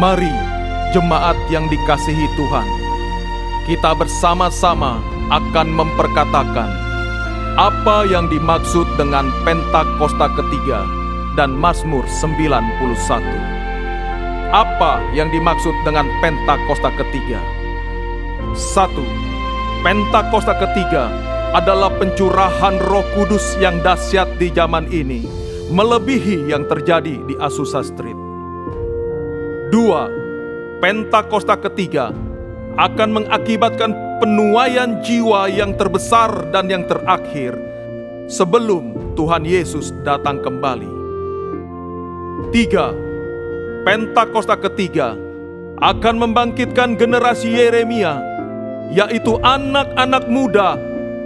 Mari, jemaat yang dikasihi Tuhan, kita bersama-sama akan memperkatakan apa yang dimaksud dengan Pentakosta ketiga dan Mazmur 91. Apa yang dimaksud dengan Pentakosta ketiga? 1. Pentakosta ketiga adalah pencurahan Roh Kudus yang dahsyat di zaman ini, melebihi yang terjadi di Azusa Street. 2. Pentakosta ketiga akan mengakibatkan penuaian jiwa yang terbesar dan yang terakhir sebelum Tuhan Yesus datang kembali. 3. Pentakosta ketiga akan membangkitkan generasi Yeremia, yaitu anak-anak muda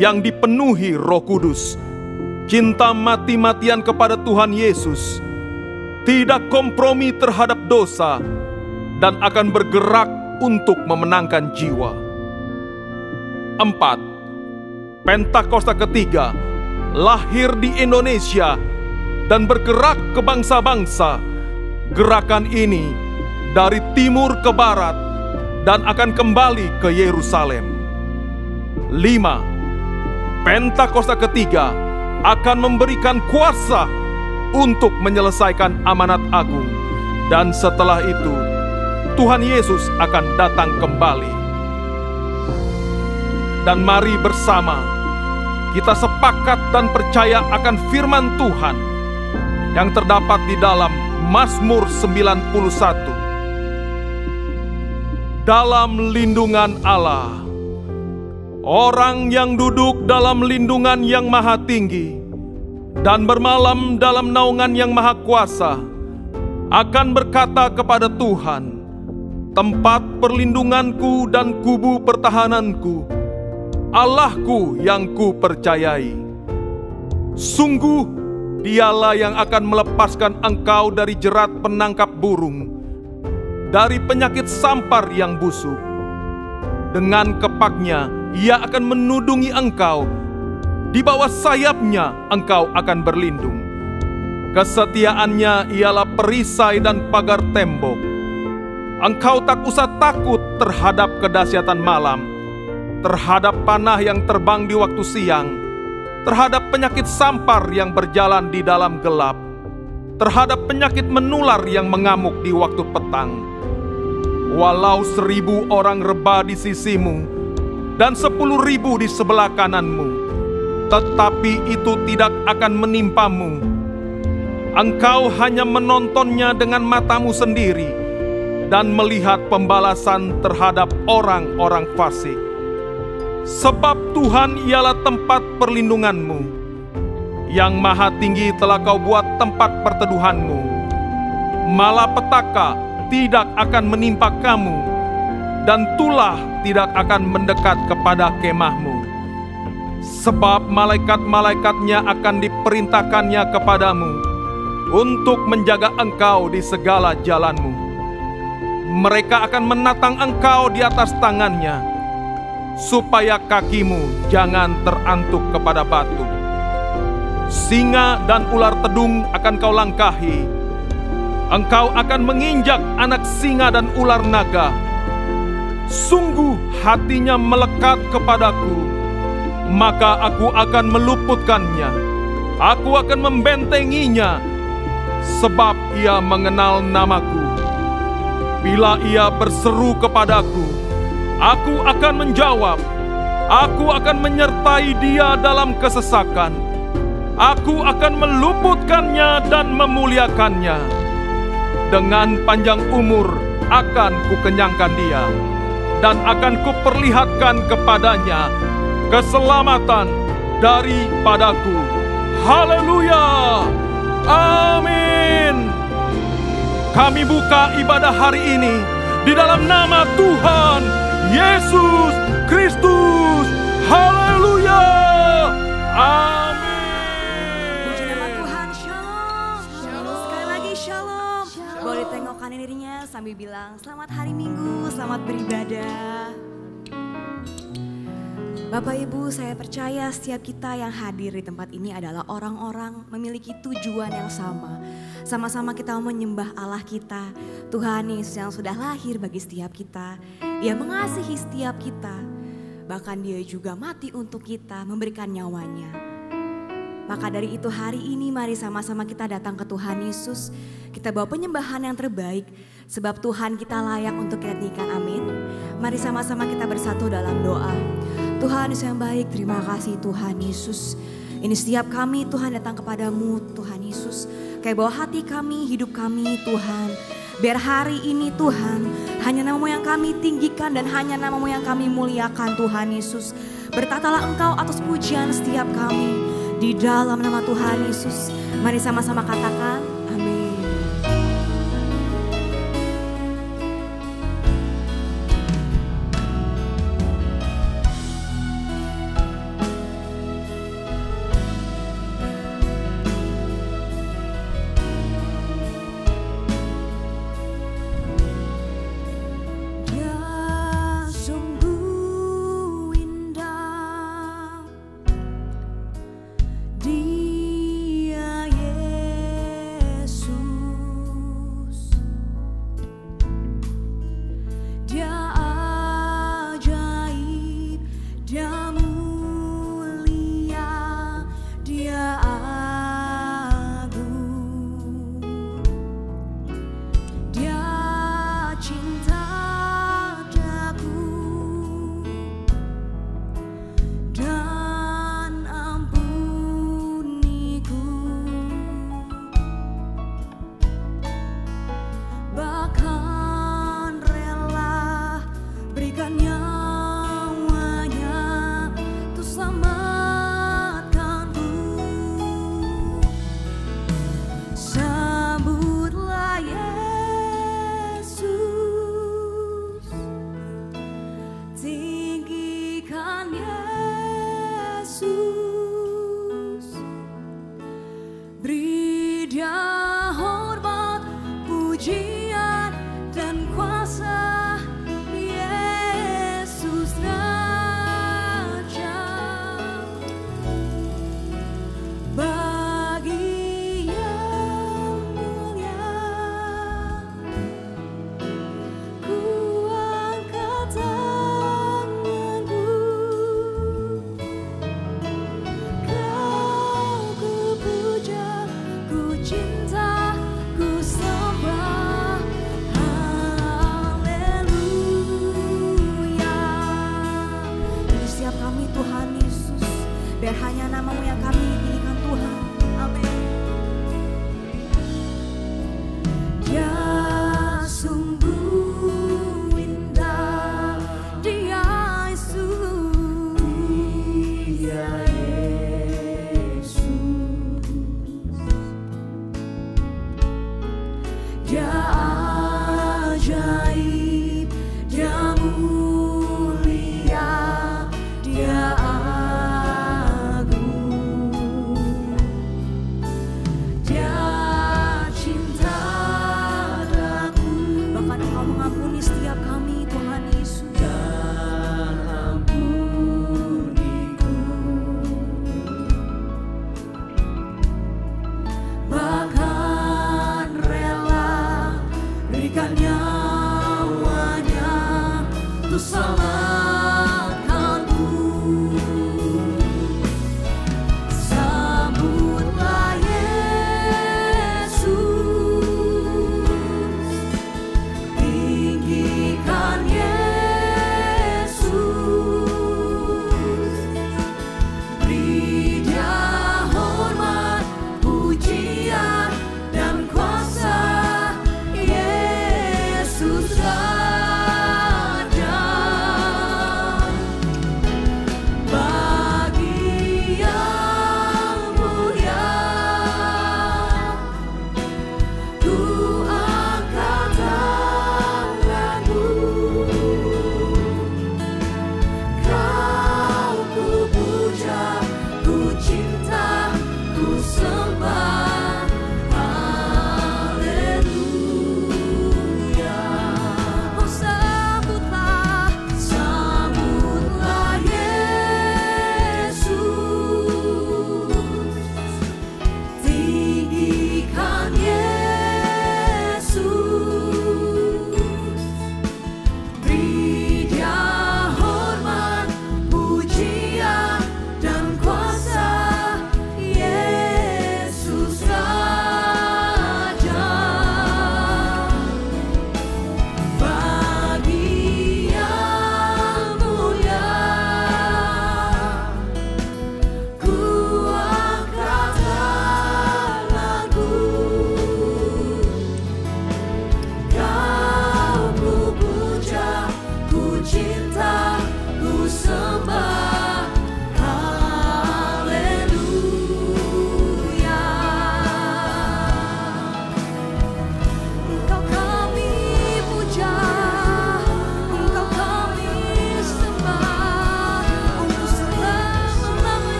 yang dipenuhi Roh Kudus, cinta mati-matian kepada Tuhan Yesus, tidak kompromi terhadap dosa, dan akan bergerak untuk memenangkan jiwa. 4. Pentakosta ketiga lahir di Indonesia dan bergerak ke bangsa-bangsa. Gerakan ini dari timur ke barat dan akan kembali ke Yerusalem. 5. Pentakosta ketiga akan memberikan kuasa untuk menyelesaikan amanat agung, dan setelah itu Tuhan Yesus akan datang kembali. Dan mari bersama kita sepakat dan percaya akan firman Tuhan yang terdapat di dalam Mazmur 91. Dalam lindungan Allah, orang yang duduk dalam lindungan yang maha tinggi dan bermalam dalam naungan yang maha kuasa akan berkata kepada Tuhan, tempat perlindunganku dan kubu pertahananku, Allahku yang ku percayai. Sungguh Dialah yang akan melepaskan engkau dari jerat penangkap burung, dari penyakit sampar yang busuk. Dengan kepaknya Ia akan menudungi engkau, di bawah sayapnya engkau akan berlindung. Kesetiaannya ialah perisai dan pagar tembok. Engkau tak usah takut terhadap kedahsyatan malam, terhadap panah yang terbang di waktu siang, terhadap penyakit sampar yang berjalan di dalam gelap, terhadap penyakit menular yang mengamuk di waktu petang. Walau 1000 orang rebah di sisimu dan 10.000 di sebelah kananmu, tetapi itu tidak akan menimpamu. Engkau hanya menontonnya dengan matamu sendiri dan melihat pembalasan terhadap orang-orang fasik. Sebab Tuhan ialah tempat perlindunganmu, yang maha tinggi telah kau buat tempat perteduhanmu. Malapetaka tidak akan menimpa kamu, dan tulah tidak akan mendekat kepada kemahmu. Sebab malaikat-malaikatnya akan diperintahkannya kepadamu untuk menjaga engkau di segala jalanmu. Mereka akan menatang engkau di atas tangannya, supaya kakimu jangan terantuk kepada batu. Singa dan ular tedung akan kau langkahi. Engkau akan menginjak anak singa dan ular naga. Sungguh hatinya melekat kepadaku, maka aku akan meluputkannya. Aku akan membentenginya, sebab ia mengenal namaku. Bila ia berseru kepadaku, aku akan menjawab. Aku akan menyertai dia dalam kesesakan. Aku akan meluputkannya dan memuliakannya. Dengan panjang umur akan kukenyangkan dia, dan akan kuperlihatkan kepadanya keselamatan daripadaku. Haleluya! Amin. Kami buka ibadah hari ini di dalam nama Tuhan Yesus Kristus. Haleluya! Amin. Puji nama Tuhan. Shalom. Shalom. Sekali lagi shalom. Boleh tengokkan dirinya sambil bilang selamat hari Minggu, selamat beribadah. Bapak Ibu, saya percaya setiap kita yang hadir di tempat ini adalah orang-orang memiliki tujuan yang sama. Sama-sama kita menyembah Allah kita, Tuhan Yesus yang sudah lahir bagi setiap kita. Dia mengasihi setiap kita, bahkan Dia juga mati untuk kita, memberikan nyawanya. Maka dari itu hari ini mari sama-sama kita datang ke Tuhan Yesus. Kita bawa penyembahan yang terbaik, sebab Tuhan kita layak untuk kita. Amin. Mari sama-sama kita bersatu dalam doa. Tuhan Yesus yang baik, terima kasih Tuhan Yesus. Ini setiap kami Tuhan datang kepadamu Tuhan Yesus. Kayak bawa hati kami, hidup kami Tuhan. Biar hari ini Tuhan, hanya nama-Mu yang kami tinggikan dan hanya nama-Mu yang kami muliakan Tuhan Yesus. Bertatalah Engkau atas pujian setiap kami. Di dalam nama Tuhan Yesus, mari sama-sama katakan amin. Yesus Raja.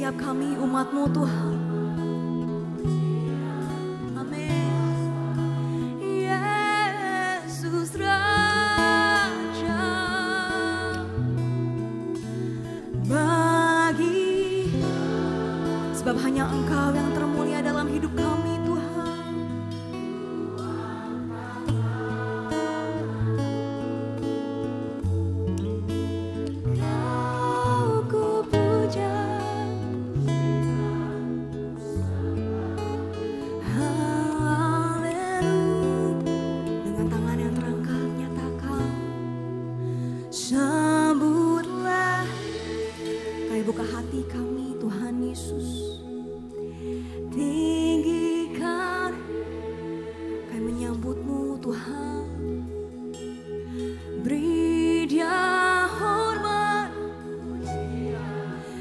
setiap kami umat-Mu Tuhan. Amin. Yesus Raja, sebab hanya Engkau yang termulia dalam hidup kami Tuhan. Kau ku puja, haleluya. Dengan tangan yang terangkat nyatakan, sambutlah. Kami buka hati kami Tuhan Yesus. Tinggikan, kami menyambut-Mu Tuhan. Beri Dia hormat,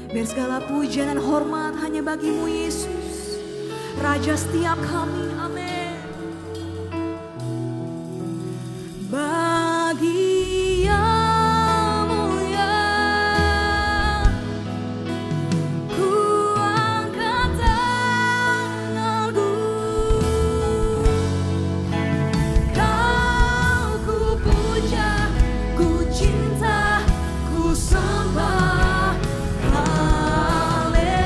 biar segala pujian dan hormat hanya bagi-Mu Yesus, Raja setiap kami. Amin. Bagi Yang mulia, ku angkat tanganku. Kau ku puja, ku cinta, ku sembah. Haleluya.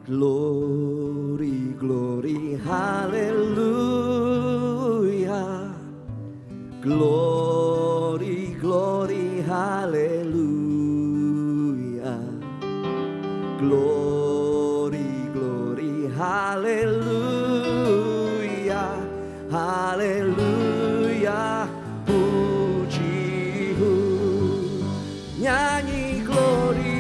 Glory, glory, hallelujah. Glory, glory, hallelujah. Glory, glory, hallelujah. Hallelujah. Puji, nyanyi glory.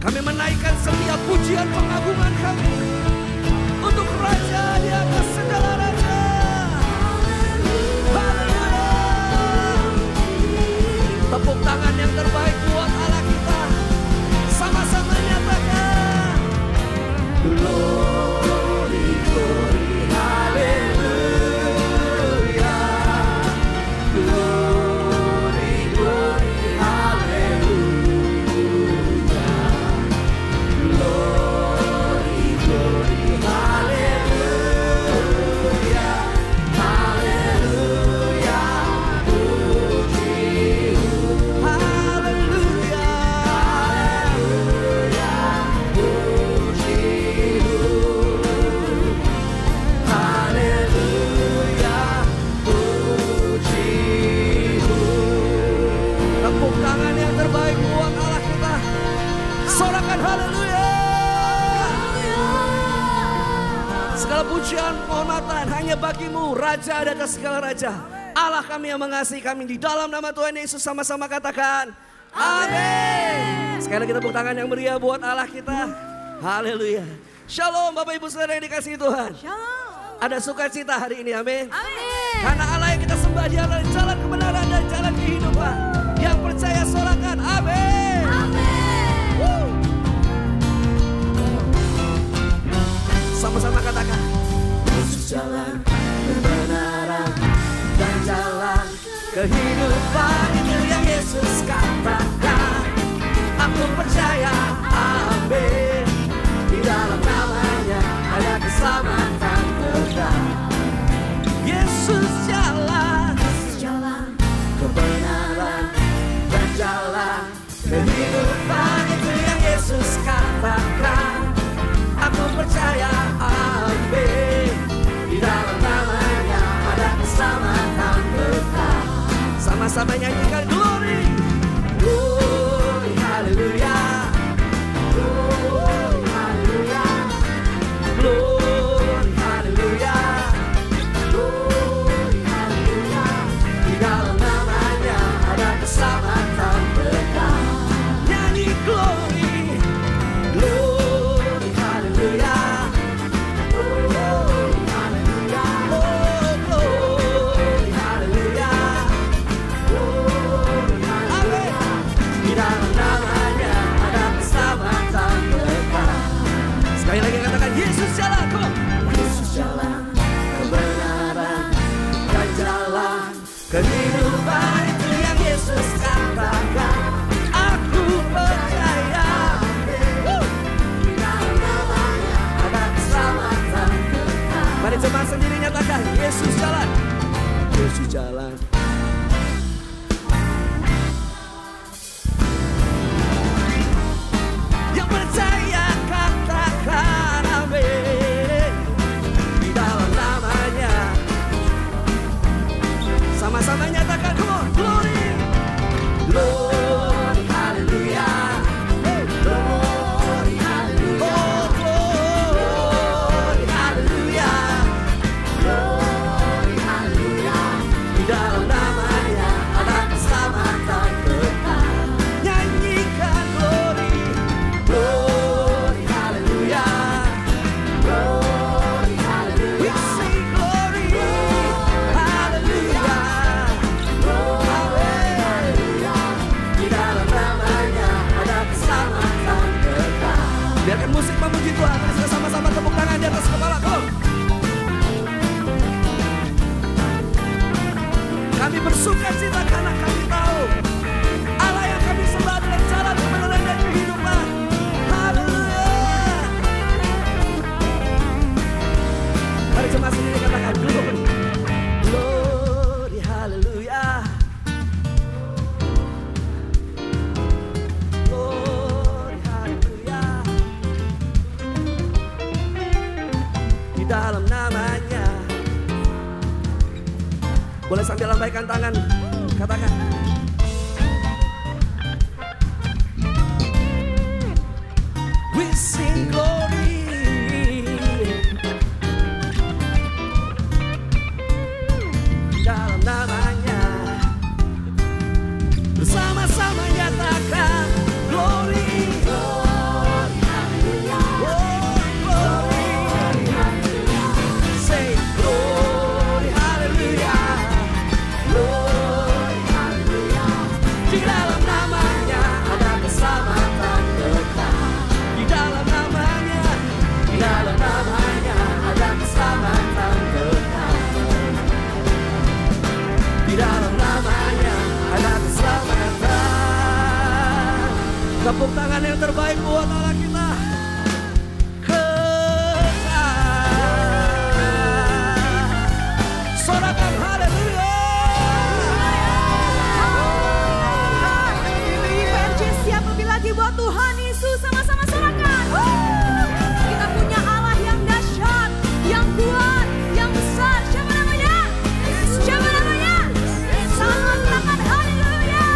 Kami menaikkan setiap pujian pengagungan kami untuk Raja di atas segala raja. Haleluya. Tepuk tangan yang terbaik buat Allah kita. Sama-sama nyatakan. Glory, glory, haleluya. Glory, glory, haleluya. Glory, glory, haleluya. Haleluya. Puji, haleluya. Haleluya. Puji, haleluya. Puji. Tepuk tangan yang terbaik buat Allah kita. Sorakan haleluya. Segala pujian penghormatan hanya bagimu, Raja di atas segala raja. Allah kami yang mengasihi kami, di dalam nama Tuhan Yesus sama-sama katakan amin. Sekali lagi tepuk tangan yang meriah buat Allah kita. Haleluya. Shalom Bapak Ibu Saudara yang dikasihi Tuhan. Shalom. Ada sukacita hari ini, amin. Amin. Karena Allah yang kita sembah dia adalah jalan kebenaran dan jalan kehidupan. Yang percaya sorakan amin. Amin. Woo. Sama-sama katakan. Yesus jalan kebenaran dan jalan kehidupan, itu yang Yesus katakan. Aku percaya amin. Di dalam namanya ada keselamatan kekal. Yesus jalan Jalan kebenaran percaya, amin. Di dalam namanya ada keselamatan kekal. Sama-sama nyanyikan glory. Glory, haleluya. Glory, haleluya. Glory, haleluya. Glory, haleluya. Di dalam namanya ada keselamatan kekal. Nyanyi glory. Glory, haleluya. Glory, haleluya. Oh, glory, haleluya. Glory, haleluya. Di dalam namanya ada keselamatan kekal. Sekali lagi katakan Yesus jalan. Come on. Yesus jalan, kebenaran dan jalan kehidupan, itu yang Yesus katakan. Aku percaya. Di dalam namanya ada keselamatan kekal. Mari jemaat sendiri nyatakan Yesus jalan. Yesus jalan. Yang percaya katakan amin. Di dalam namanya. Sama-sama nyatakan, come on, glory. Glory, hallelujah. Glory, hallelujah. Oh, glory, hallelujah. Glory, hallelujah. Di dalam namanya ada keselamatan kekal. Nyanyikan glory. Glory, hallelujah. Glory, hallelujah. We sing glory. Hallelujah. Hallelujah. Di dalam namanya ada keselamatan kekal. Biarkan musik memuji Tuhan. Mari sama-sama tepuk tangan di atas kepala. Go. Kami bersuka cita karena kami tahu Allah yang kami sembah adalah jalan, kebenaran dan kehidupan. Haleluya. Mari jemaat sendiri katakan glory. Glory, haleluya. Glory, haleluya. Di dalam namanya. Boleh sambil lambaikan tangan. Katakan. We sing glory. Di dalam namanya. Bersama-sama nyatakan glory. Glory, hallelujah. Glory, hallelujah. Say glory, hallelujah. Glory, hallelujah. Di dalam namanya ada keselamatan kekal. Di dalam namanya ada keselamatan kekal. Di dalam namanya ada keselamatan. Tepuk tangan yang terbaik buat Allah kita. Sorakan haleluya. PRJ siap lebih lagi buat Tuhan Yesus. Sama-sama sorakan. Kita punya Allah yang dahsyat, yang kuat, yang besar. Siapa namanya? Siapa namanya? Sama sorakan haleluya.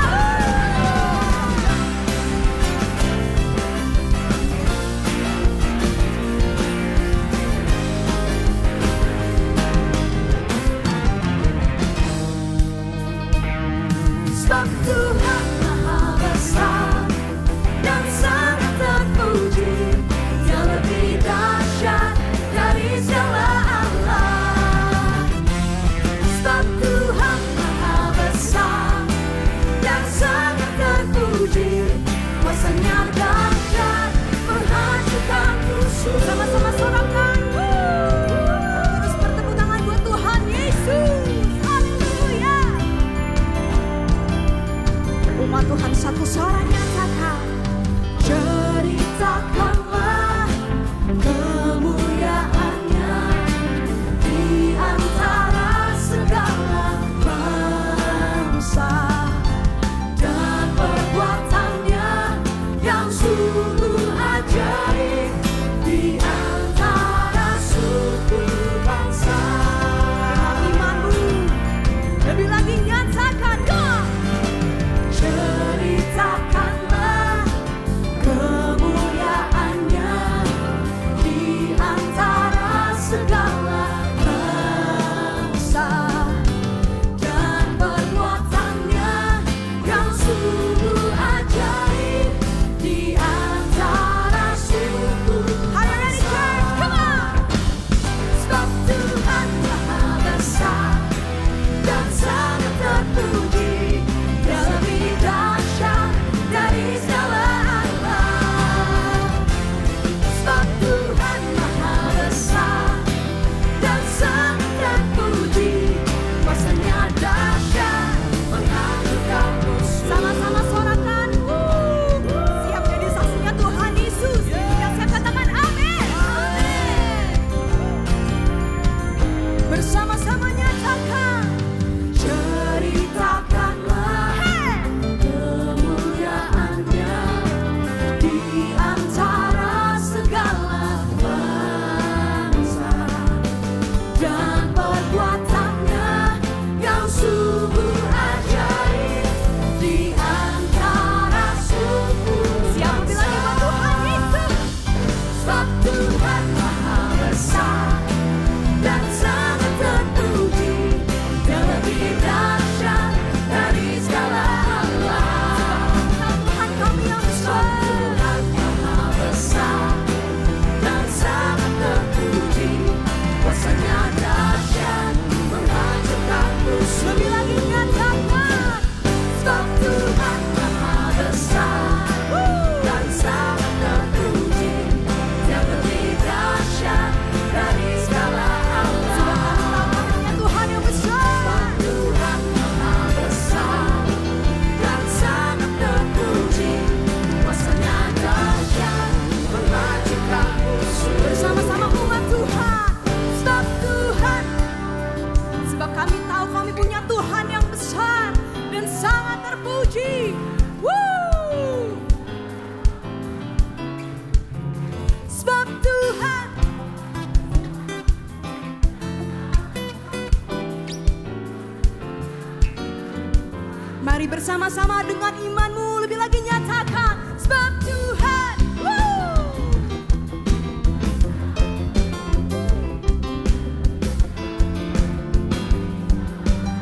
Mari bersama-sama dengan imanmu lebih lagi nyatakan, sebab Tuhan.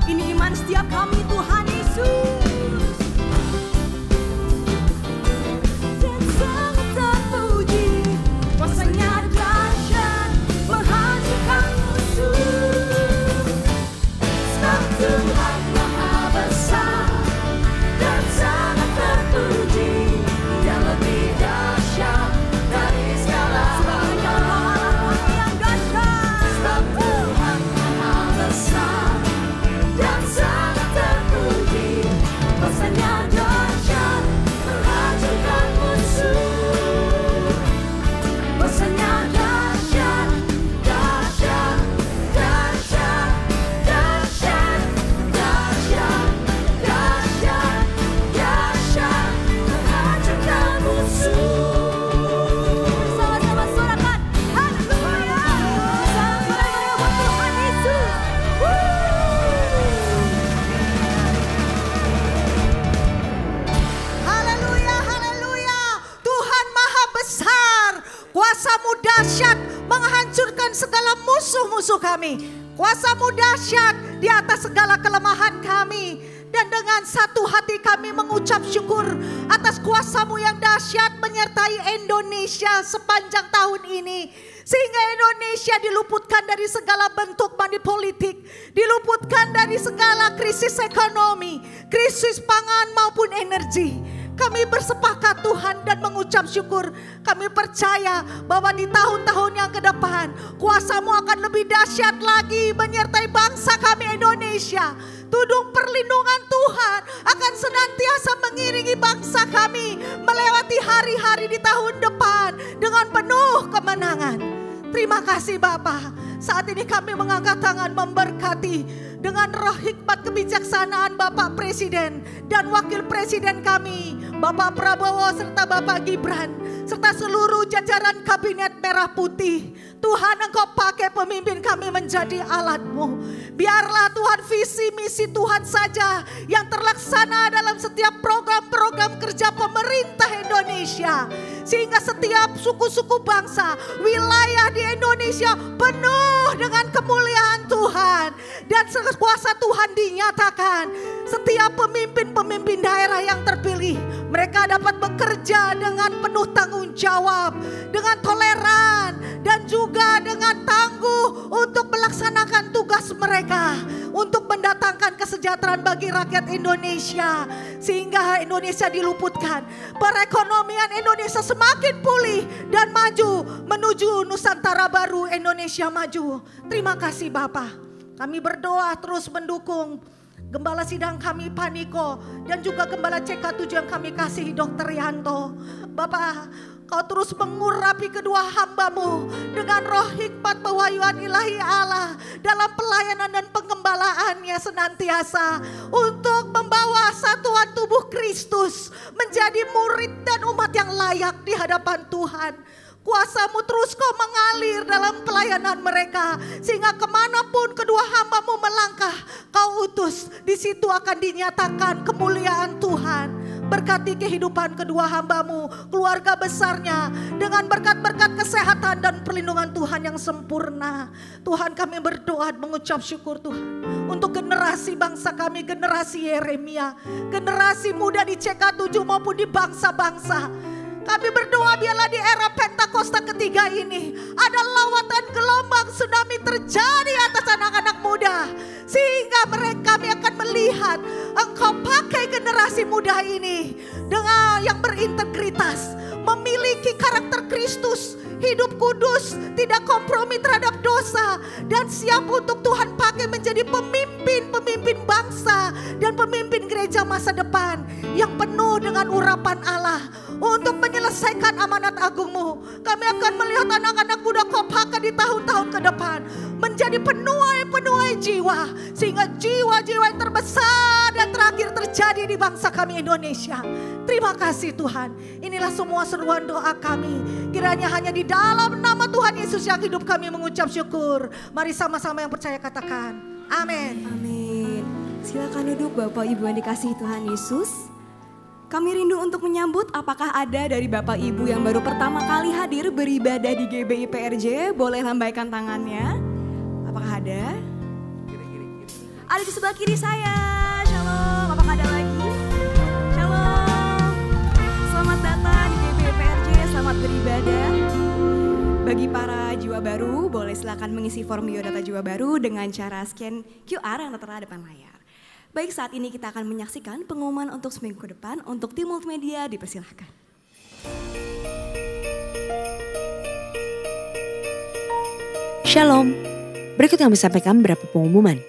Ini iman setiap kami, Tuhan Yesus. Dan sangat terpuji, kuasanya dahsyat menghancurkan musuh. Sebab Tuhan Maha Besar dan sangat terpuji, Dia lebih dahsyat dari segala Allah yang dahsyat. Sebab Tuhan Maha Besar dan sangat terpuji, kuasanya dahsyat menghancurkan musuh. Kuasanya dahsyat, dahsyat, dahsyat, dahsyat, dahsyat, dahsyat, dahsyat menghancurkan musuh. Sama-sama sorakan, haleluya. Haleluya buat Tuhan Yesus. Haleluya, haleluya. Tuhan Maha Besar, kuasa-Mu dahsyat menghancurkan segala musuh-musuh kami. Kuasa-Mu dahsyat di atas segala kelemahan kami. Dan dengan satu hati kami mengucap syukur atas kuasa-Mu yang dahsyat menyertai Indonesia sepanjang tahun ini. Sehingga Indonesia diluputkan dari segala bentuk money politik, diluputkan dari segala krisis ekonomi, krisis pangan maupun energi. Kami bersepakat Tuhan dan mengucap syukur. Kami percaya bahwa di tahun-tahun yang ke depan kuasa-Mu akan lebih dahsyat lagi menyertai bangsa kami Indonesia. Tudung perlindungan Tuhan akan senantiasa mengiringi bangsa kami melewati hari-hari di tahun depan dengan penuh kemenangan. Terima kasih Bapa. Saat ini kami mengangkat tangan memberkati dengan roh hikmat kebijaksanaan Bapak Presiden dan Wakil Presiden kami, Bapak Prabowo serta Bapak Gibran, serta seluruh jajaran Kabinet Merah Putih. Tuhan, Engkau pakai pemimpin kami menjadi alat-Mu. Biarlah Tuhan visi misi Tuhan saja yang terlaksana dalam setiap program-program kerja pemerintah Indonesia. Sehingga setiap suku-suku bangsa, wilayah di Indonesia penuh dengan kemuliaan Tuhan. Dan kuasa Tuhan dinyatakan. Setiap pemimpin-pemimpin daerah yang terpilih, mereka dapat bekerja dengan penuh tanggung jawab, dengan toleran, dan juga dengan tangguh untuk melaksanakan tugas mereka. Untuk mendatangkan kesejahteraan bagi rakyat Indonesia. Sehingga Indonesia diluputkan. Perekonomian Indonesia semakin pulih dan maju menuju Nusantara baru Indonesia maju. Terima kasih Bapak. Kami berdoa terus mendukung Gembala sidang kami Pak Niko dan juga Gembala CK7 yang kami kasihi Dr. Yanto. Bapak, Kau terus mengurapi kedua hamba-Mu dengan roh hikmat pewahyuan ilahi Allah dalam pelayanan dan pengembalaannya senantiasa untuk membawa satuan tubuh Kristus menjadi murid dan umat yang layak di hadapan Tuhan. Kuasa-Mu terus Kau mengalir dalam pelayanan mereka. Sehingga kemanapun kedua hamba-Mu melangkah, Kau utus. Di situ akan dinyatakan kemuliaan Tuhan. Berkati kehidupan kedua hamba-Mu, keluarga besarnya. Dengan berkat-berkat kesehatan dan perlindungan Tuhan yang sempurna. Tuhan, kami berdoa mengucap syukur Tuhan. Untuk generasi bangsa kami, generasi Yeremia. Generasi muda di CK7 maupun di bangsa-bangsa. Kami berdoa biarlah di era Pentakosta ketiga ini ada lawatan gelombang tsunami terjadi atas anak-anak muda. Sehingga kami akan melihat Engkau pakai generasi muda ini dengan yang berintegritas, memiliki karakter Kristus, hidup kudus, tidak kompromi terhadap dosa, dan siap untuk Tuhan pakai menjadi pemimpin bangsa dan pemimpin gereja masa depan yang penuh dengan urapan Allah untuk menyelesaikan amanat agung-Mu. Kami akan melihat anak-anak muda Kau pakai di tahun-tahun ke depan menjadi penuai jiwa, sehingga jiwa-jiwa yang terbesar dan terakhir terjadi di bangsa kami Indonesia. Terima kasih Tuhan. Inilah semua seruan doa kami. Kiranya hanya di dalam nama Tuhan Yesus yang hidup kami mengucap syukur. Mari sama-sama yang percaya katakan amin. Amin. Silakan duduk Bapak Ibu yang dikasihi Tuhan Yesus. Kami rindu untuk menyambut apakah ada dari Bapak Ibu yang baru pertama kali hadir beribadah di GBI PRJ, boleh lambaikan tangannya. Apakah ada? Ada di sebelah kiri saya. Shalom, apakah ada lagi? Shalom. Selamat datang di GBI PRJ, selamat beribadah. Bagi para jiwa baru, boleh silakan mengisi form biodata jiwa baru dengan cara scan QR yang tertera depan layar. Baik, saat ini kita akan menyaksikan pengumuman untuk seminggu ke depan. Untuk tim multimedia dipersilahkan. Shalom, berikut kami sampaikan beberapa pengumuman.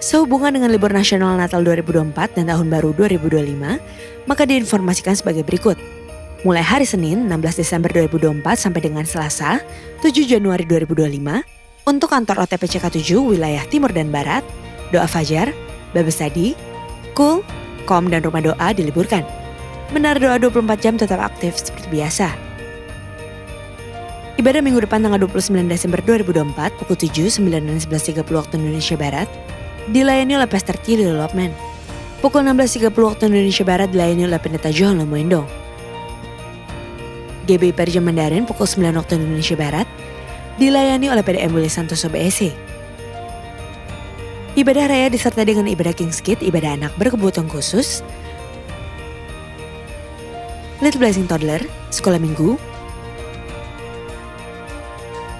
Sehubungan dengan libur nasional Natal 2024 dan Tahun Baru 2025, maka diinformasikan sebagai berikut. Mulai hari Senin 16 Desember 2024 sampai dengan Selasa 7 Januari 2025, untuk kantor OTP CK7 wilayah Timur dan Barat, Doa Fajar, Babes Tadi, Kul, Kom dan Rumah Doa diliburkan. Menara doa 24 jam tetap aktif seperti biasa. Ibadah minggu depan tanggal 29 Desember 2024 pukul 7, 9 dan 11.30 waktu Indonesia Barat dilayani oleh Pastor Tilly Development. Pukul 16.30 waktu Indonesia Barat dilayani oleh Pendeta Johan Lomoindo. GBI PRJ Mandarin pukul 9 waktu Indonesia Barat dilayani oleh PDM Willy Santoso BSC. Ibadah raya disertai dengan ibadah King's Kid, ibadah anak berkebutuhan khusus, Little Blessing Toddler, sekolah minggu,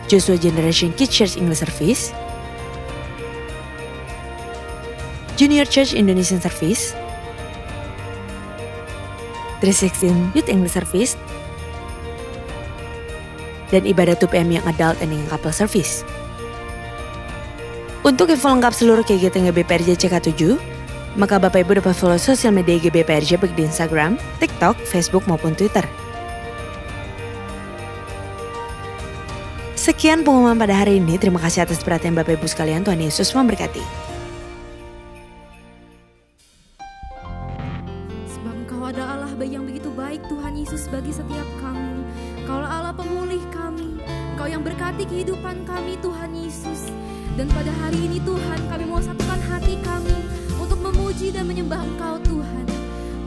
Joshua Generation Kids Church English Service, Junior Church Indonesian Service, 316 Youth English Service, dan ibadah 2PM yang adult and yang couple service. Untuk info lengkap seluruh kegiatan GBI PRJ CK7, maka Bapak Ibu dapat follow sosial media GBI PRJ baik di Instagram, TikTok, Facebook maupun Twitter. Sekian pengumuman pada hari ini. Terima kasih atas perhatian Bapak Ibu sekalian. Tuhan Yesus memberkati. Yang begitu baik Tuhan Yesus bagi setiap kami. Kaulah Allah pemulih kami, Engkau yang berkati kehidupan kami Tuhan Yesus. Dan pada hari ini Tuhan, kami mau satukan hati kami untuk memuji dan menyembah Engkau Tuhan.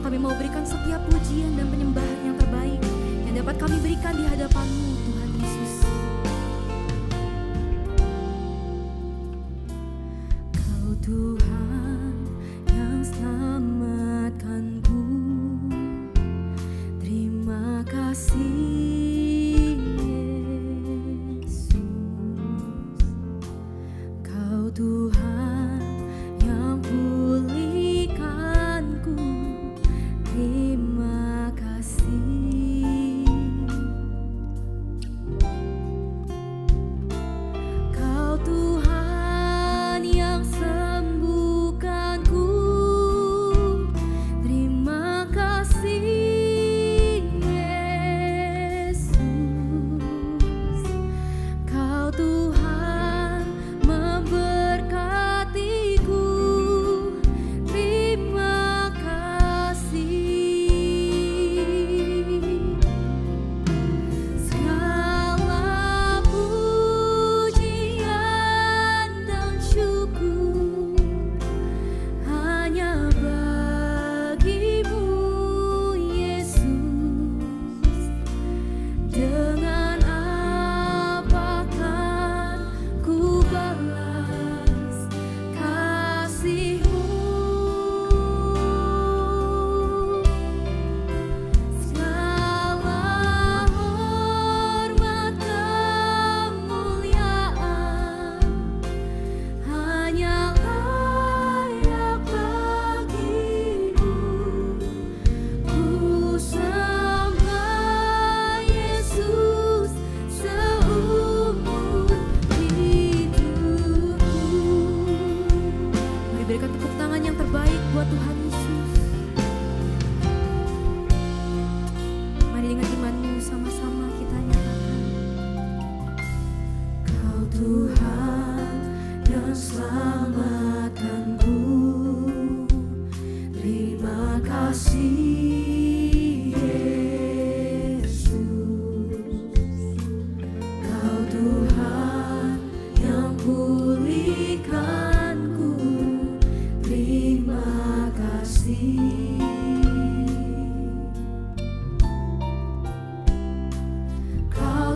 Kami mau berikan setiap pujian dan penyembahan yang terbaik yang dapat kami berikan di hadapan-Mu Tuhan Yesus. Kau Tuhan yang selamatkanku, terima kasih Yesus. Kau Tuhan yang pulihkanku, terima kasih.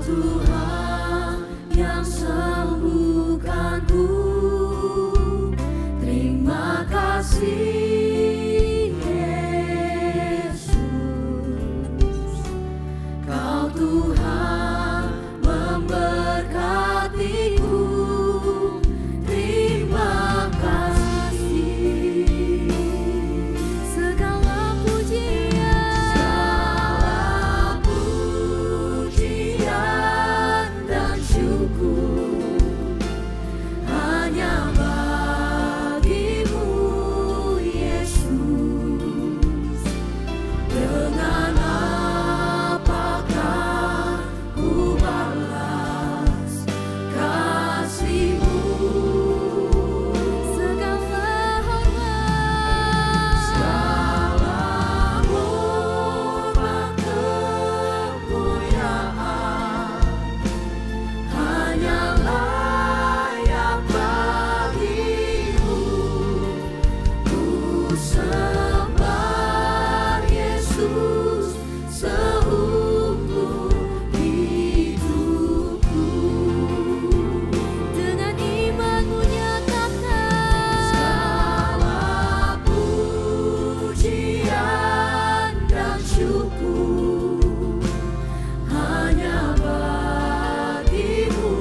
Tuhan yang sembuhkanku. Terima kasih Yesus, Kau Tuhan memberkatiku. Terima kasih. Segala pujian dan syukur hanya bagimu Yesus. Dengan apakah ku balas kasih-Mu? Segala hormat kemuliaan hanya layak bagimu. Ku sembah Yesus seumur hidupku. Dengan imanmu nyatakan segala pujian dan syukur hanya bagimu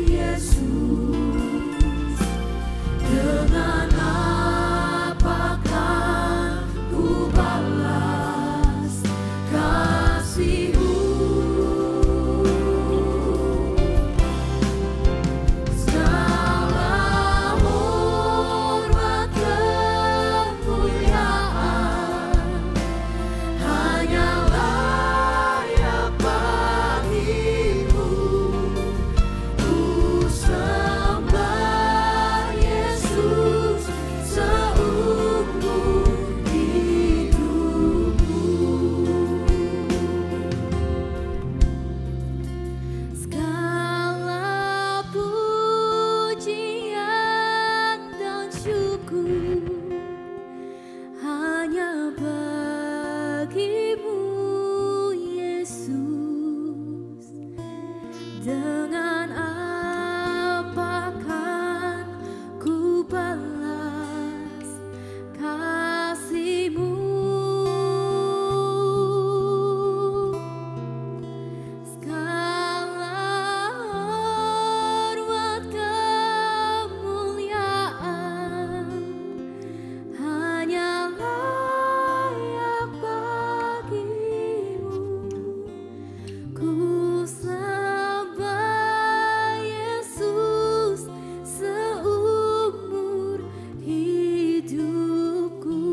Yesus. Dengan apakah ku balas kasih-Mu? Segala hormat kemuliaan hanya layak bagimu. Ku sembah Yesus seumur hidupku. Segala pujian dan syukur hanya bagimu Yesus. Dengan apakah ku balas kasih-Mu? Segala hormat kemuliaan hanya layak bagimu. Ku sembah Yesus seumur hidupku.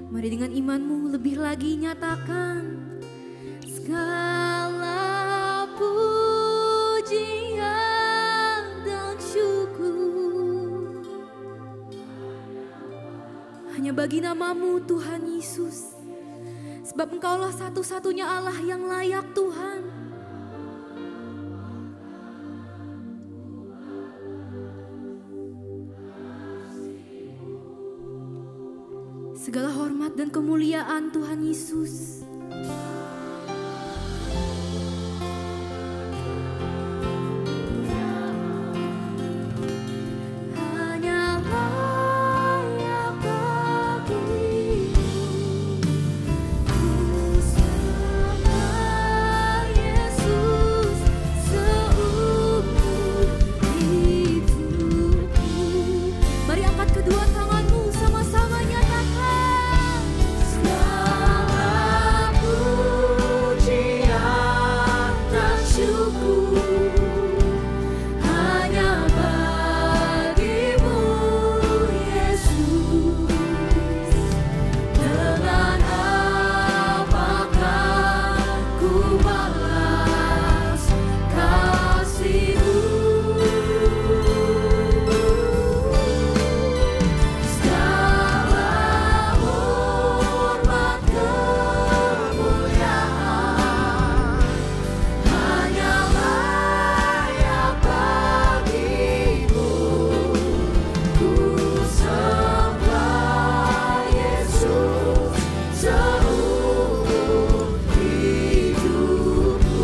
Mari dengan imanmu lebih lagi nyatakan segala pujian dan syukur hanya bagi nama-Mu Tuhan Yesus. Sebab Engkaulah satu-satunya Allah yang layak Tuhan. Segala hormat dan kemuliaan Tuhan Yesus hanya layak bagimu. Ku sembah Yesus seumur hidupku. Mari angkat kedua tanganmu, sama-sama nyatakan segala pujian dan syukur hanya bagimu Yesus. Dengan apakah ku balas kasih-Mu? Segala hormat kemuliaan hanya layak bagimu. Ku sembah Yesus seumur hidupku.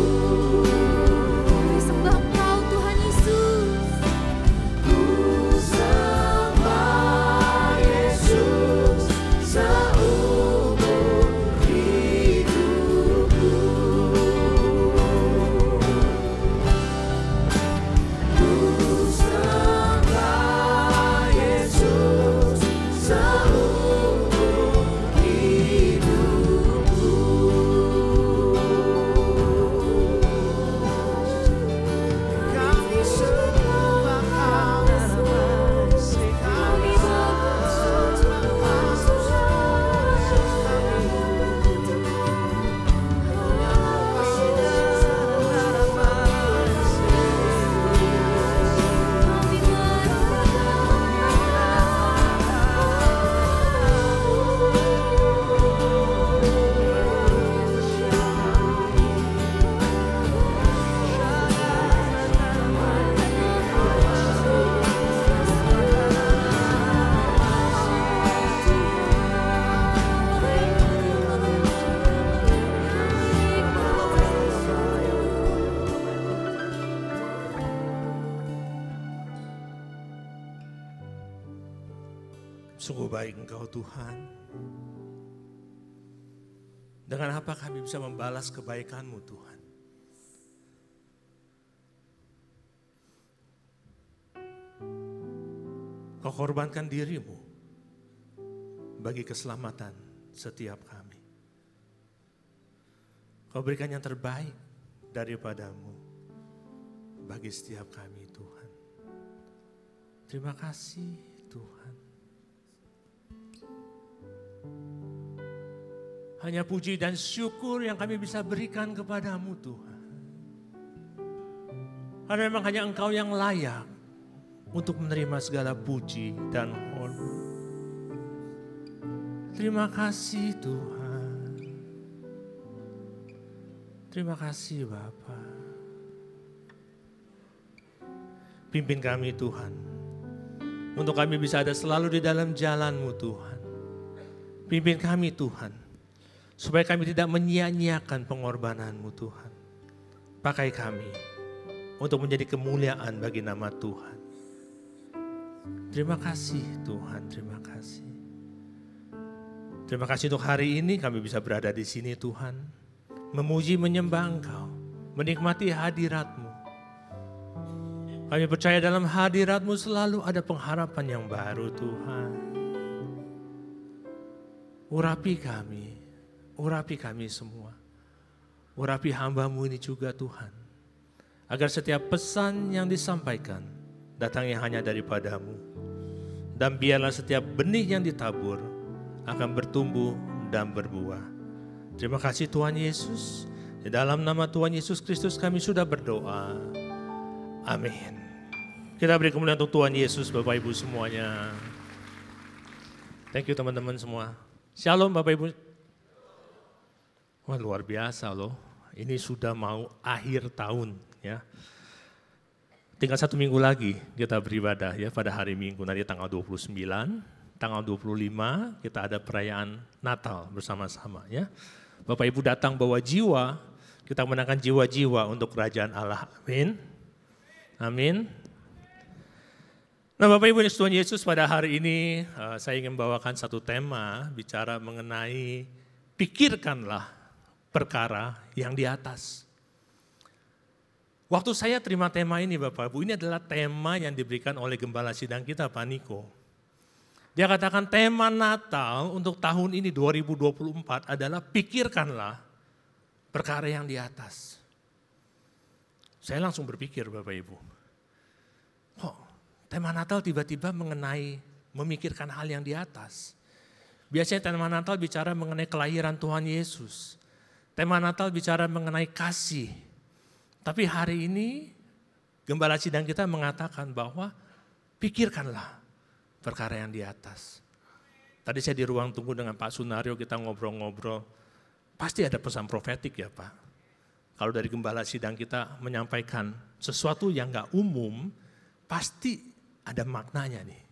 Sungguh baik Engkau Tuhan. Dengan apa kami bisa membalas kebaikan-Mu Tuhan? Kau korbankan diri-Mu bagi keselamatan setiap kami. Kau berikan yang terbaik daripada-Mu bagi setiap kami Tuhan. Terima kasih Tuhan. Hanya puji dan syukur yang kami bisa berikan kepada-Mu Tuhan. Karena memang hanya Engkau yang layak untuk menerima segala puji dan hormat. Terima kasih Tuhan. Terima kasih Bapa. Pimpin kami Tuhan. Untuk kami bisa ada selalu di dalam jalan-Mu Tuhan. Pimpin kami Tuhan. Supaya kami tidak menyia-nyiakan pengorbanan-Mu Tuhan. Pakai kami untuk menjadi kemuliaan bagi nama Tuhan. Terima kasih Tuhan, terima kasih. Terima kasih untuk hari ini kami bisa berada di sini Tuhan. Memuji, menyembah Engkau, menikmati hadirat-Mu. Kami percaya dalam hadirat-Mu selalu ada pengharapan yang baru Tuhan. Urapi kami semua. Urapi hamba-Mu ini juga Tuhan. Agar setiap pesan yang disampaikan datangnya hanya daripada-Mu. Dan biarlah setiap benih yang ditabur akan bertumbuh dan berbuah. Terima kasih Tuhan Yesus. Di dalam nama Tuhan Yesus Kristus kami sudah berdoa. Amin. Kita beri kemuliaan untuk Tuhan Yesus Bapak Ibu semuanya. Thank you teman-teman semua. Shalom Bapak Ibu. Wah luar biasa loh. Ini sudah mau akhir tahun ya. Tinggal 1 minggu lagi kita beribadah ya pada hari Minggu nanti tanggal 29, tanggal 25 kita ada perayaan Natal bersama-sama ya. Bapak Ibu datang bawa jiwa, kita menangkan jiwa-jiwa untuk kerajaan Allah. Amin. Amin. Nah Bapak Ibu Tuhan Yesus pada hari ini saya ingin bawakan satu tema bicara mengenai pikirkanlah perkara yang di atas. Waktu saya terima tema ini Bapak Ibu, ini adalah tema yang diberikan oleh Gembala Sidang kita Pak Niko. Dia katakan tema Natal untuk tahun ini 2024 adalah pikirkanlah perkara yang di atas. Saya langsung berpikir Bapak Ibu, kok tema Natal tiba-tiba mengenai memikirkan hal yang di atas. Biasanya tema Natal bicara mengenai kelahiran Tuhan Yesus. Tema Natal bicara mengenai kasih. Tapi hari ini Gembala Sidang kita mengatakan bahwa pikirkanlah perkara yang di atas. Tadi saya di ruang tunggu dengan Pak Sunario kita ngobrol-ngobrol. Pasti ada pesan profetik ya Pak. Kalau dari Gembala Sidang kita menyampaikan sesuatu yang gak umum, pasti ada maknanya nih.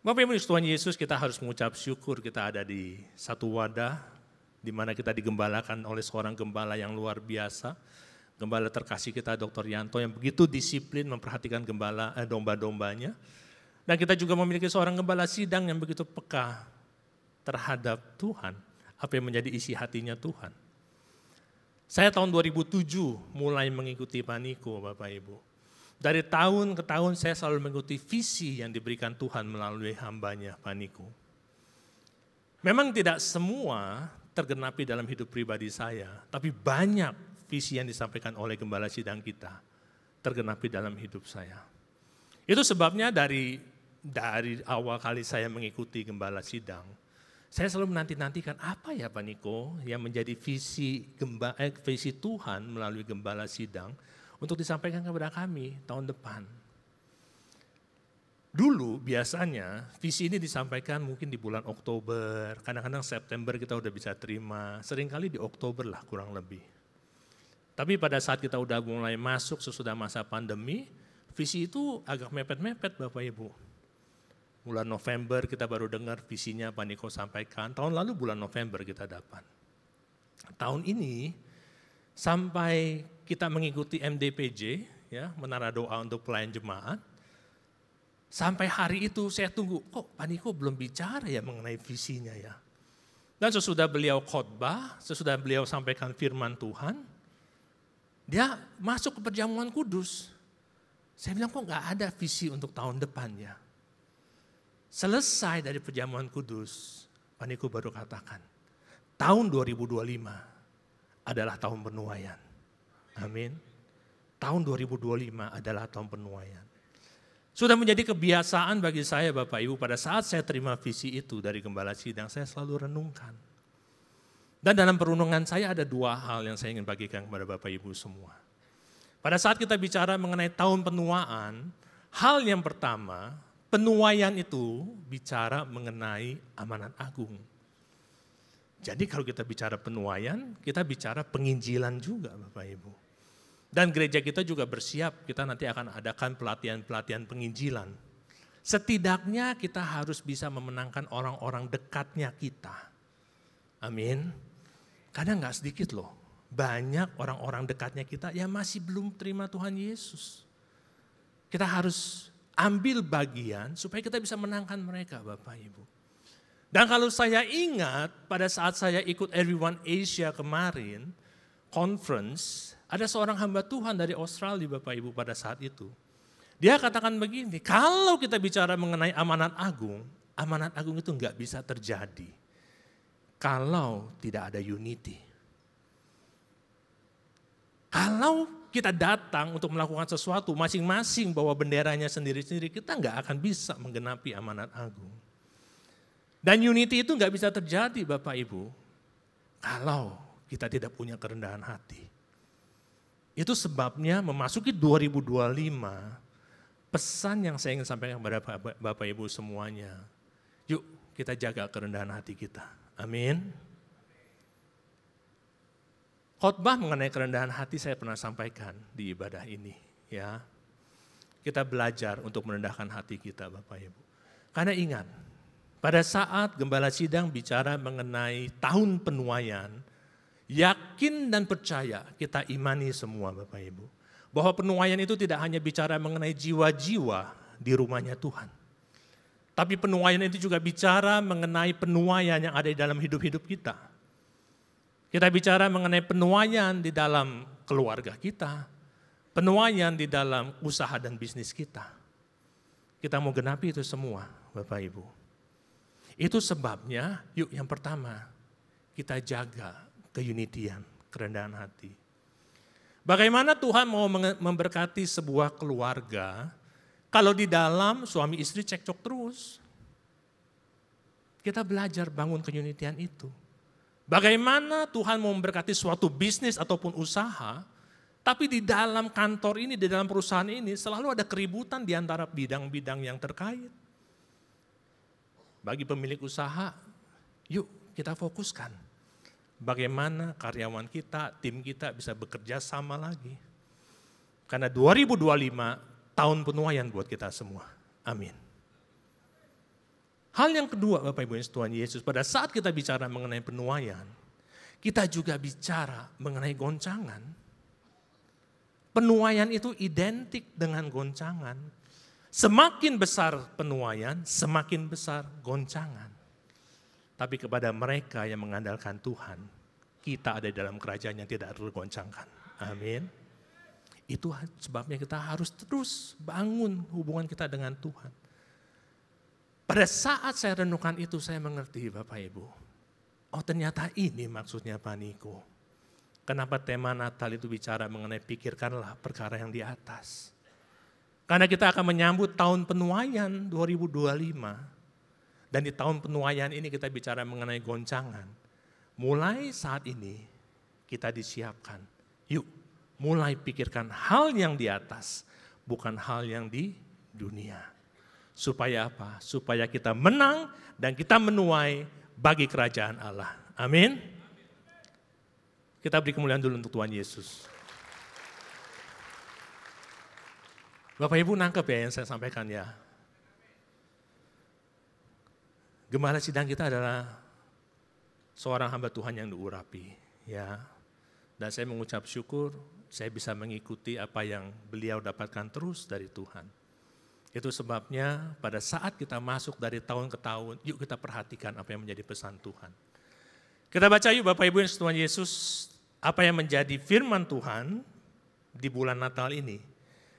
Bapak Ibu Tuhan Yesus kita harus mengucap syukur kita ada di satu wadah di mana kita digembalakan oleh seorang gembala yang luar biasa. Gembala terkasih kita Dr. Yanto yang begitu disiplin memperhatikan domba-dombanya. Dan kita juga memiliki seorang gembala sidang yang begitu peka terhadap Tuhan. Apa yang menjadi isi hatinya Tuhan. Saya tahun 2007 mulai mengikuti Pak Niko Bapak Ibu. Dari tahun ke tahun saya selalu mengikuti visi yang diberikan Tuhan melalui hambanya Pak Niko. Memang tidak semua tergenapi dalam hidup pribadi saya. Tapi banyak visi yang disampaikan oleh Gembala Sidang kita tergenapi dalam hidup saya. Itu sebabnya dari awal kali saya mengikuti Gembala Sidang, saya selalu menanti-nantikan apa ya Pak Niko yang menjadi visi Tuhan melalui Gembala Sidang untuk disampaikan kepada kami tahun depan. Dulu biasanya visi ini disampaikan mungkin di bulan Oktober, kadang-kadang September kita udah bisa terima, seringkali di Oktober lah kurang lebih. Tapi pada saat kita udah mulai masuk sesudah masa pandemi, visi itu agak mepet-mepet Bapak Ibu. Bulan November kita baru dengar visinya Pak Niko sampaikan, tahun lalu bulan November kita dapat. Tahun ini sampai kita mengikuti MDPJ, ya, menara doa untuk pelayan jemaat, Sampai hari itu saya tunggu, kok Pak Niko belum bicara ya mengenai visinya ya. Dan sesudah beliau khotbah, sesudah beliau sampaikan firman Tuhan, dia masuk ke perjamuan kudus. Saya bilang kok gak ada visi untuk tahun depannya. Selesai dari perjamuan kudus, Pak Niko baru katakan, tahun 2025 adalah tahun penuaian. Amin. Tahun 2025 adalah tahun penuaian. Sudah menjadi kebiasaan bagi saya Bapak Ibu, pada saat saya terima visi itu dari Gembala Sidang, saya selalu renungkan. Dan dalam perenungan saya ada dua hal yang saya ingin bagikan kepada Bapak Ibu semua. Pada saat kita bicara mengenai tahun penuaan, hal yang pertama, penuaian itu bicara mengenai amanat agung. Jadi kalau kita bicara penuaian, kita bicara penginjilan juga Bapak Ibu. Dan gereja kita juga bersiap, kita nanti akan adakan pelatihan-pelatihan penginjilan. Setidaknya kita harus bisa memenangkan orang-orang dekatnya kita. Amin. Kadang gak sedikit loh, banyak orang-orang dekatnya kita yang masih belum terima Tuhan Yesus. Kita harus ambil bagian supaya kita bisa menangkan mereka Bapak Ibu. Dan kalau saya ingat pada saat saya ikut Everyone Asia kemarin, conference, ada seorang hamba Tuhan dari Australia Bapak Ibu pada saat itu. Dia katakan begini, kalau kita bicara mengenai amanat agung itu nggak bisa terjadi kalau tidak ada unity. Kalau kita datang untuk melakukan sesuatu, masing-masing bawa benderanya sendiri-sendiri, kita nggak akan bisa menggenapi amanat agung. Dan unity itu nggak bisa terjadi Bapak Ibu, kalau kita tidak punya kerendahan hati. Itu sebabnya memasuki 2025, pesan yang saya ingin sampaikan kepada Bapak Ibu semuanya. Yuk kita jaga kerendahan hati kita. Amin. Khotbah mengenai kerendahan hati saya pernah sampaikan di ibadah ini. Ya, kita belajar untuk merendahkan hati kita Bapak Ibu. Karena ingat, pada saat Gembala Sidang bicara mengenai tahun penuaian, yakin dan percaya kita imani semua Bapak Ibu, bahwa penuaian itu tidak hanya bicara mengenai jiwa-jiwa di rumahnya Tuhan. Tapi penuaian itu juga bicara mengenai penuaian yang ada di dalam hidup-hidup kita. Kita bicara mengenai penuaian di dalam keluarga kita, penuaian di dalam usaha dan bisnis kita. Kita mau genapi itu semua Bapak Ibu. Itu sebabnya, yuk yang pertama, kita jaga keunitian, kerendahan hati. Bagaimana Tuhan mau memberkati sebuah keluarga kalau di dalam suami istri cekcok terus? Kita belajar bangun keunitian itu. Bagaimana Tuhan mau memberkati suatu bisnis ataupun usaha, tapi di dalam kantor ini, di dalam perusahaan ini selalu ada keributan di antara bidang-bidang yang terkait. Bagi pemilik usaha, yuk kita fokuskan. Bagaimana karyawan kita, tim kita bisa bekerja sama lagi. Karena 2025 tahun penuaian buat kita semua. Amin. Hal yang kedua Bapak Ibu Tuhan Yesus, pada saat kita bicara mengenai penuaian, kita juga bicara mengenai goncangan. Penuaian itu identik dengan goncangan. Semakin besar penuaian, semakin besar goncangan. Tapi kepada mereka yang mengandalkan Tuhan, kita ada di dalam kerajaan yang tidak tergoncangkan. Amin. Itu sebabnya kita harus terus bangun hubungan kita dengan Tuhan. Pada saat saya renungkan itu, saya mengerti Bapak Ibu. Oh ternyata ini maksudnya Pak Niko. Kenapa tema Natal itu bicara mengenai pikirkanlah perkara yang di atas. Karena kita akan menyambut tahun penuaian 2025. Dan di tahun penuaian ini kita bicara mengenai goncangan. Mulai saat ini kita disiapkan. Yuk mulai pikirkan hal yang di atas, bukan hal yang di dunia. Supaya apa? Supaya kita menang dan kita menuai bagi kerajaan Allah. Amin. Kita beri kemuliaan dulu untuk Tuhan Yesus. Bapak Ibu nangkep ya yang saya sampaikan ya. Gembala sidang kita adalah seorang hamba Tuhan yang diurapi, ya. Dan saya mengucap syukur, saya bisa mengikuti apa yang beliau dapatkan terus dari Tuhan. Itu sebabnya pada saat kita masuk dari tahun ke tahun, yuk kita perhatikan apa yang menjadi pesan Tuhan. Kita baca yuk Bapak Ibu yang Tuhan Yesus, apa yang menjadi firman Tuhan di bulan Natal ini.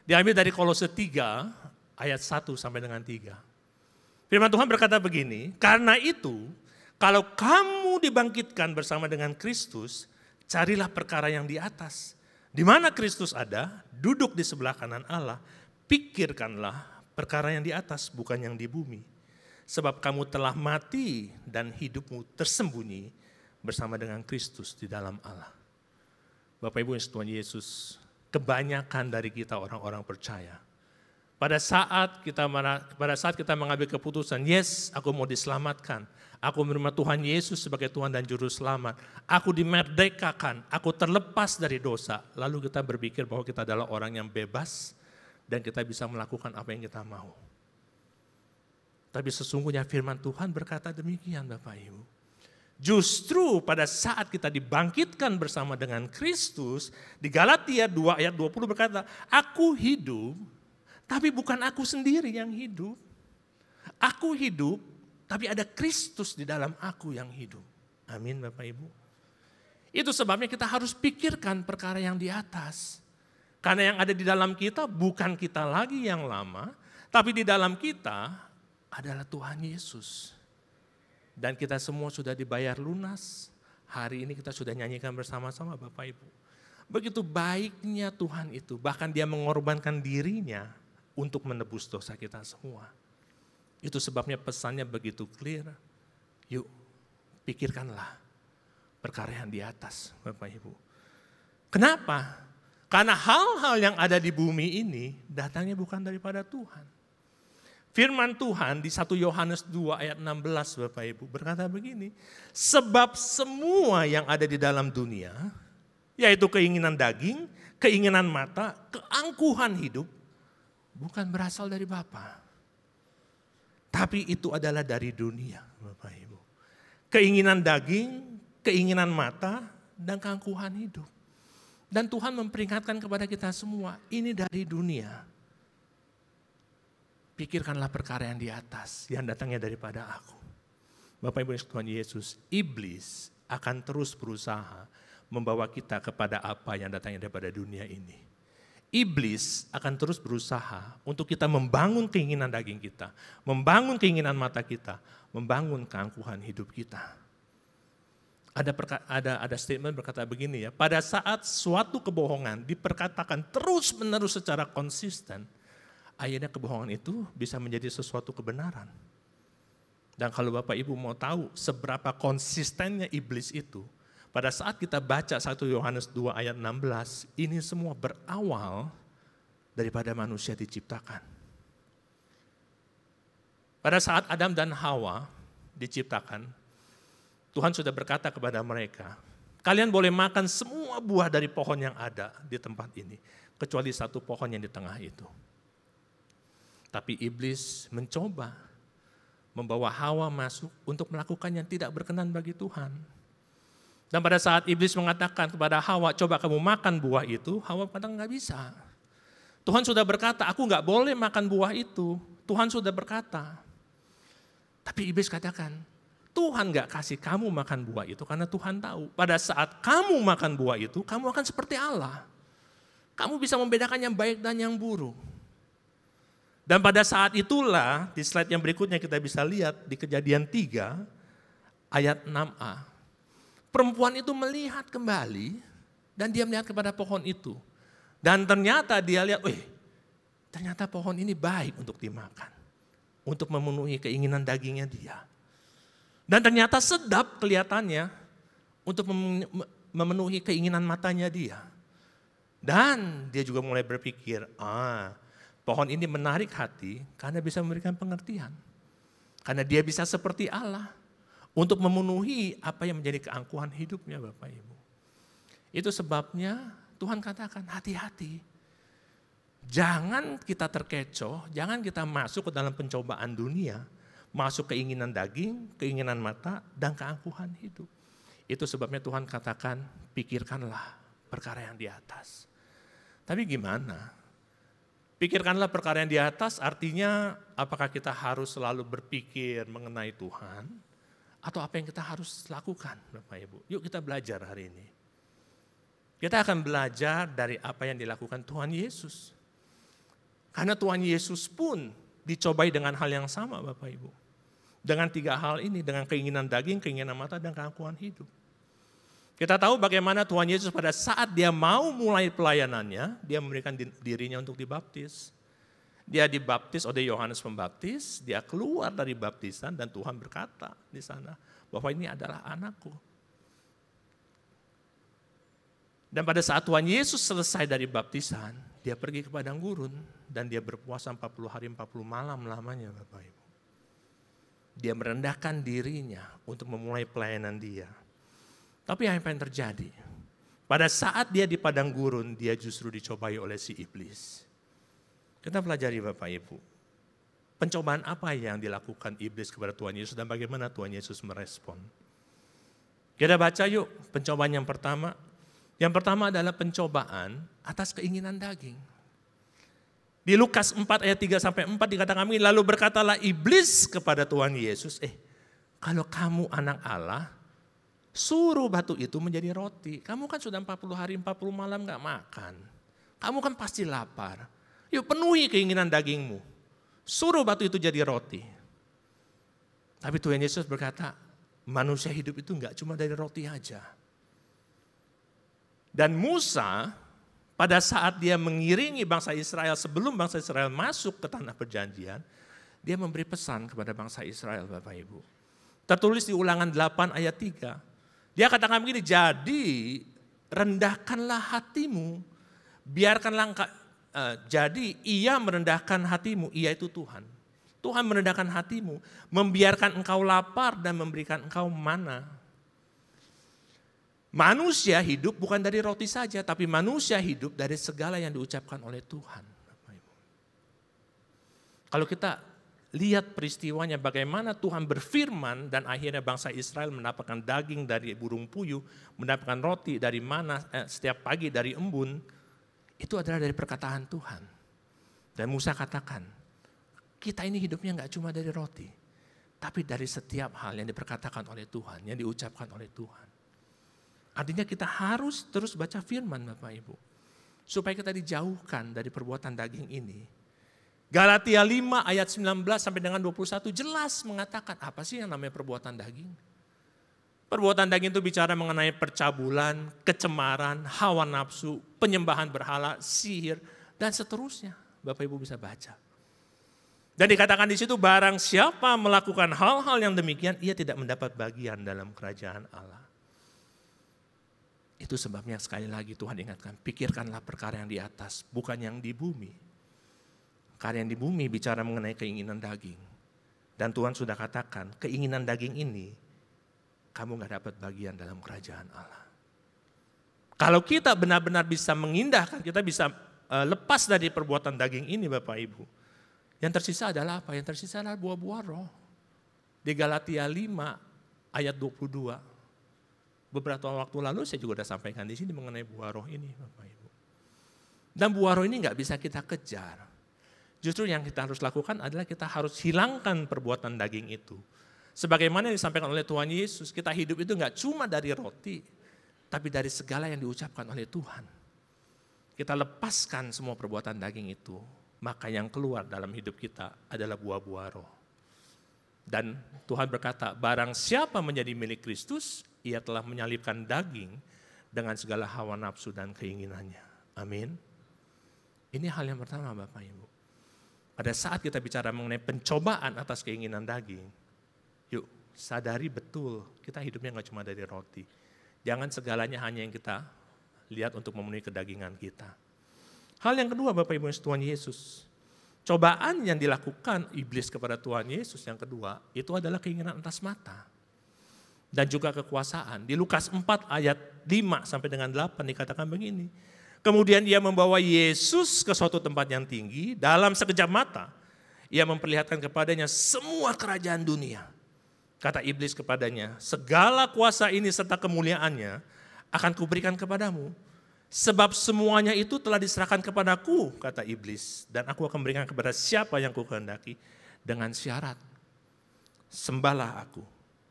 Diambil dari Kolose 3 ayat 1 sampai dengan 3. Firman Tuhan berkata begini, karena itu kalau kamu dibangkitkan bersama dengan Kristus, carilah perkara yang di atas. Di mana Kristus ada, duduk di sebelah kanan Allah, pikirkanlah perkara yang di atas, bukan yang di bumi. Sebab kamu telah mati dan hidupmu tersembunyi bersama dengan Kristus di dalam Allah. Bapak Ibu yang Tuhan Yesus, kebanyakan dari kita orang-orang percaya. Pada saat kita mengambil keputusan, yes, aku mau diselamatkan. Aku menerima Tuhan Yesus sebagai Tuhan dan Juru Selamat. Aku dimerdekakan, aku terlepas dari dosa. Lalu kita berpikir bahwa kita adalah orang yang bebas dan kita bisa melakukan apa yang kita mau. Tapi sesungguhnya firman Tuhan berkata demikian Bapak Ibu. Justru pada saat kita dibangkitkan bersama dengan Kristus, di Galatia 2 ayat 20 berkata, aku hidup, tapi bukan aku sendiri yang hidup. Aku hidup, tapi ada Kristus di dalam aku yang hidup. Amin Bapak Ibu. Itu sebabnya kita harus pikirkan perkara yang di atas. Karena yang ada di dalam kita bukan kita lagi yang lama, tapi di dalam kita adalah Tuhan Yesus. Dan kita semua sudah dibayar lunas. Hari ini kita sudah nyanyikan bersama-sama Bapak Ibu. Begitu baiknya Tuhan itu, bahkan dia mengorbankan dirinya untuk menebus dosa kita semua. Itu sebabnya pesannya begitu clear. Yuk, pikirkanlah perkara yang di atas Bapak Ibu. Kenapa? Karena hal-hal yang ada di bumi ini datangnya bukan daripada Tuhan. Firman Tuhan di 1 Yohanes 2 ayat 16 Bapak Ibu berkata begini. Sebab semua yang ada di dalam dunia, yaitu keinginan daging, keinginan mata, keangkuhan hidup, bukan berasal dari Bapa. Tapi itu adalah dari dunia Bapak Ibu. Keinginan daging, keinginan mata, dan keangkuhan hidup. Dan Tuhan memperingatkan kepada kita semua, ini dari dunia. Pikirkanlah perkara yang di atas, yang datangnya daripada aku. Bapak Ibu Tuhan Yesus, iblis akan terus berusaha membawa kita kepada apa yang datangnya daripada dunia ini. Iblis akan terus berusaha untuk kita membangun keinginan daging kita, membangun keinginan mata kita, membangun keangkuhan hidup kita. Ada statement berkata begini ya, pada saat suatu kebohongan diperkatakan terus-menerus secara konsisten, akhirnya kebohongan itu bisa menjadi sesuatu kebenaran. Dan kalau Bapak Ibu mau tahu seberapa konsistennya iblis itu, pada saat kita baca 1 Yohanes 2 ayat 16, ini semua berawal daripada manusia diciptakan. Pada saat Adam dan Hawa diciptakan, Tuhan sudah berkata kepada mereka, kalian boleh makan semua buah dari pohon yang ada di tempat ini, kecuali satu pohon yang di tengah itu. Tapi iblis mencoba membawa Hawa masuk untuk melakukan yang tidak berkenan bagi Tuhan. Dan pada saat iblis mengatakan kepada Hawa, coba kamu makan buah itu, Hawa katakan nggak bisa. Tuhan sudah berkata, aku nggak boleh makan buah itu. Tuhan sudah berkata. Tapi iblis katakan, Tuhan nggak kasih kamu makan buah itu karena Tuhan tahu. Pada saat kamu makan buah itu, kamu akan seperti Allah. Kamu bisa membedakan yang baik dan yang buruk. Dan pada saat itulah, di slide yang berikutnya kita bisa lihat di Kejadian 3 ayat 6a. Perempuan itu melihat kembali dan dia melihat kepada pohon itu. Dan ternyata dia lihat, ternyata pohon ini baik untuk dimakan. Untuk memenuhi keinginan dagingnya dia. Dan ternyata sedap kelihatannya untuk memenuhi keinginan matanya dia. Dan dia juga mulai berpikir, pohon ini menarik hati karena bisa memberikan pengertian. Karena dia bisa seperti Allah untuk memenuhi apa yang menjadi keangkuhan hidupnya Bapak Ibu. Itu sebabnya Tuhan katakan hati-hati. Jangan kita terkecoh, jangan kita masuk ke dalam pencobaan dunia. Masuk keinginan daging, keinginan mata, dan keangkuhan hidup. Itu sebabnya Tuhan katakan pikirkanlah perkara yang di atas. Tapi gimana? Pikirkanlah perkara yang di atas, artinya apakah kita harus selalu berpikir mengenai Tuhan, atau apa yang kita harus lakukan, Bapak Ibu. Yuk kita belajar hari ini. Kita akan belajar dari apa yang dilakukan Tuhan Yesus. Karena Tuhan Yesus pun dicobai dengan hal yang sama, Bapak Ibu. Dengan 3 hal ini, dengan keinginan daging, keinginan mata, dan keangkuhan hidup. Kita tahu bagaimana Tuhan Yesus pada saat dia mau mulai pelayanannya, dia memberikan dirinya untuk dibaptis. Dia dibaptis oleh Yohanes Pembaptis, dia keluar dari baptisan dan Tuhan berkata di sana bahwa ini adalah anakku. Dan pada saat Tuhan Yesus selesai dari baptisan, dia pergi ke padang gurun dan dia berpuasa 40 hari 40 malam lamanya, Bapak Ibu. Dia merendahkan dirinya untuk memulai pelayanan dia. Tapi apa yang terjadi? Pada saat dia di padang gurun, dia justru dicobai oleh si iblis. Kita pelajari Bapak Ibu. Pencobaan apa yang dilakukan iblis kepada Tuhan Yesus dan bagaimana Tuhan Yesus merespon. Kita baca yuk pencobaan yang pertama. Yang pertama adalah pencobaan atas keinginan daging. Di Lukas 4 ayat 3-4 dikatakan begini, lalu berkatalah iblis kepada Tuhan Yesus, kalau kamu anak Allah, suruh batu itu menjadi roti. Kamu kan sudah 40 hari 40 malam gak makan. Kamu kan pasti lapar. Yuk penuhi keinginan dagingmu. Suruh batu itu jadi roti. Tapi Tuhan Yesus berkata, manusia hidup itu gak cuma dari roti aja. Dan Musa pada saat dia mengiringi bangsa Israel sebelum bangsa Israel masuk ke tanah perjanjian, dia memberi pesan kepada bangsa Israel, Bapak Ibu. Tertulis di Ulangan 8 ayat 3. Dia katakan begini, jadi rendahkanlah hatimu, jadi ia merendahkan hatimu, ia itu Tuhan. Tuhan merendahkan hatimu, membiarkan engkau lapar dan memberikan engkau mana. Manusia hidup bukan dari roti saja, tapi manusia hidup dari segala yang diucapkan oleh Tuhan. Kalau kita lihat peristiwanya bagaimana Tuhan berfirman dan akhirnya bangsa Israel mendapatkan daging dari burung puyuh, mendapatkan roti dari mana setiap pagi dari embun, itu adalah dari perkataan Tuhan. Dan Musa katakan, kita ini hidupnya enggak cuma dari roti, tapi dari setiap hal yang diperkatakan oleh Tuhan, yang diucapkan oleh Tuhan. Artinya kita harus terus baca firman Bapak Ibu. Supaya kita dijauhkan dari perbuatan daging ini. Galatia 5 ayat 19 sampai dengan 21 jelas mengatakan apa sih yang namanya perbuatan daging. Perbuatan daging itu bicara mengenai percabulan, kecemaran, hawa nafsu, penyembahan berhala, sihir, dan seterusnya. Bapak Ibu bisa baca. Dan dikatakan di situ barang siapa melakukan hal-hal yang demikian, ia tidak mendapat bagian dalam kerajaan Allah. Itu sebabnya sekali lagi Tuhan ingatkan, pikirkanlah perkara yang di atas, bukan yang di bumi. Karena yang di bumi bicara mengenai keinginan daging. Dan Tuhan sudah katakan, keinginan daging ini, kamu gak dapat bagian dalam kerajaan Allah. Kalau kita benar-benar bisa mengindahkan, kita bisa lepas dari perbuatan daging ini Bapak Ibu. Yang tersisa adalah apa? Yang tersisa adalah buah-buah roh. Di Galatia 5 ayat 22. Beberapa waktu lalu saya juga sudah sampaikan di sini mengenai buah roh ini, Bapak Ibu. Dan buah roh ini nggak bisa kita kejar. Justru yang kita harus lakukan adalah kita harus hilangkan perbuatan daging itu. Sebagaimana yang disampaikan oleh Tuhan Yesus, kita hidup itu nggak cuma dari roti, tapi dari segala yang diucapkan oleh Tuhan. Kita lepaskan semua perbuatan daging itu, maka yang keluar dalam hidup kita adalah buah-buah roh. Dan Tuhan berkata, barang siapa menjadi milik Kristus, ia telah menyalibkan daging dengan segala hawa nafsu dan keinginannya. Amin. Ini hal yang pertama Bapak Ibu. Pada saat kita bicara mengenai pencobaan atas keinginan daging, yuk sadari betul kita hidupnya nggak cuma dari roti. Jangan segalanya hanya yang kita lihat untuk memenuhi kedagingan kita. Hal yang kedua Bapak Ibu Tuhan Yesus. Cobaan yang dilakukan iblis kepada Tuhan Yesus yang kedua, itu adalah keinginan atas mata. Dan juga kekuasaan. Di Lukas 4 ayat 5 sampai dengan 8 dikatakan begini. Kemudian ia membawa Yesus ke suatu tempat yang tinggi, dalam sekejap mata ia memperlihatkan kepadanya semua kerajaan dunia. Kata iblis kepadanya, segala kuasa ini serta kemuliaannya akan kuberikan kepadamu. Sebab semuanya itu telah diserahkan kepadaku, kata iblis. Dan aku akan berikan kepada siapa yang kukehendaki dengan syarat. Sembahlah aku,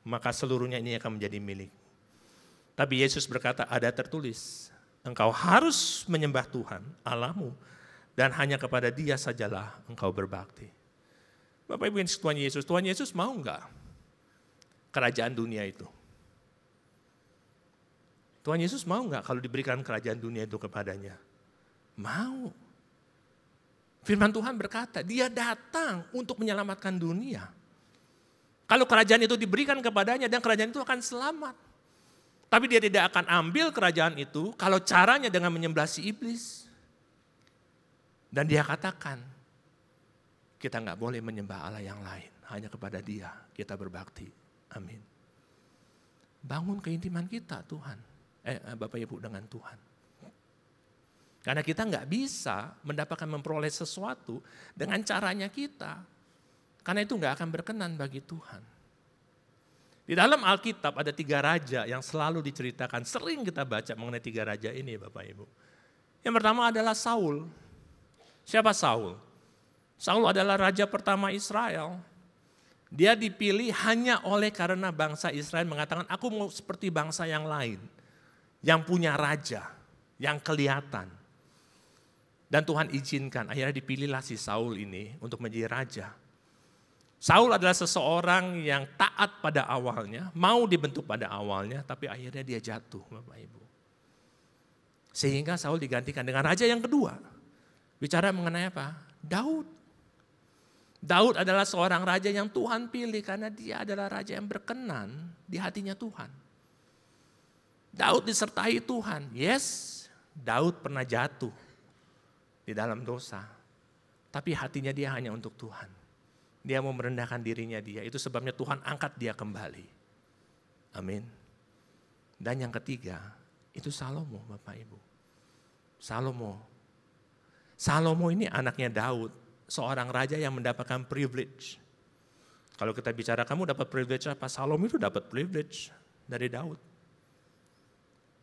maka seluruhnya ini akan menjadi milik. Tapi Yesus berkata, ada tertulis, engkau harus menyembah Tuhan Allahmu dan hanya kepada Dia sajalah engkau berbakti. Bapak Ibu yang Tuhan Yesus mau enggak kerajaan dunia itu? Tuhan Yesus mau enggak kalau diberikan kerajaan dunia itu kepadanya? Mau. Firman Tuhan berkata, Dia datang untuk menyelamatkan dunia. Kalau kerajaan itu diberikan kepadanya dan kerajaan itu akan selamat. Tapi Dia tidak akan ambil kerajaan itu kalau caranya dengan menyembah si iblis. Dan Dia katakan, kita nggak boleh menyembah Allah yang lain. Hanya kepada Dia kita berbakti. Amin. Bangun keintiman kita Tuhan. Bapak Ibu dengan Tuhan. Karena kita nggak bisa mendapatkan memperoleh sesuatu dengan caranya kita. Karena itu nggak akan berkenan bagi Tuhan. Di dalam Alkitab ada 3 raja yang selalu diceritakan, sering kita baca mengenai 3 raja ini Bapak Ibu. Yang pertama adalah Saul. Siapa Saul? Saul adalah raja pertama Israel. Dia dipilih hanya oleh karena bangsa Israel mengatakan, aku mau seperti bangsa yang lain. Yang punya raja, yang kelihatan. Dan Tuhan izinkan, akhirnya dipilihlah si Saul ini untuk menjadi raja. Saul adalah seseorang yang taat pada awalnya, mau dibentuk pada awalnya, tapi akhirnya dia jatuh, Bapak Ibu. Sehingga Saul digantikan dengan raja yang kedua. Bicara mengenai apa? Daud. Daud adalah seorang raja yang Tuhan pilih karena dia adalah raja yang berkenan di hatinya Tuhan. Daud disertai Tuhan. Yes, Daud pernah jatuh di dalam dosa. Tapi hatinya dia hanya untuk Tuhan. Dia mau merendahkan dirinya dia. Itu sebabnya Tuhan angkat dia kembali. Amin. Dan yang ketiga, itu Salomo Bapak Ibu. Salomo ini anaknya Daud. Seorang raja yang mendapatkan privilege. Kalau kita bicara kamu dapat privilege apa? Salomo itu dapat privilege dari Daud.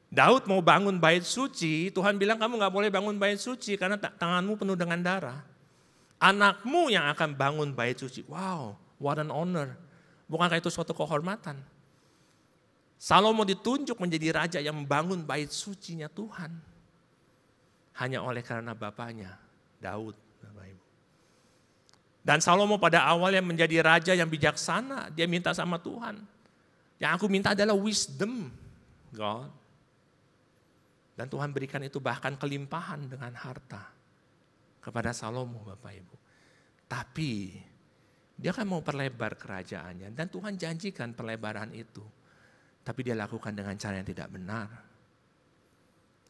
Daud mau bangun bait suci, Tuhan bilang kamu gak boleh bangun bait suci karena tanganmu penuh dengan darah. Anakmu yang akan bangun bait suci. Wow, what an honor. Bukankah itu suatu kehormatan? Salomo ditunjuk menjadi raja yang membangun bait sucinya Tuhan. Hanya oleh karena bapaknya, Daud. Bapak Ibu. Dan Salomo pada awalnya menjadi raja yang bijaksana. Dia minta sama Tuhan. Yang aku minta adalah wisdom, God. Dan Tuhan berikan itu bahkan kelimpahan dengan harta. Kepada Salomo Bapak Ibu. Tapi dia kan mau perlebar kerajaannya dan Tuhan janjikan perlebaran itu. Tapi dia lakukan dengan cara yang tidak benar.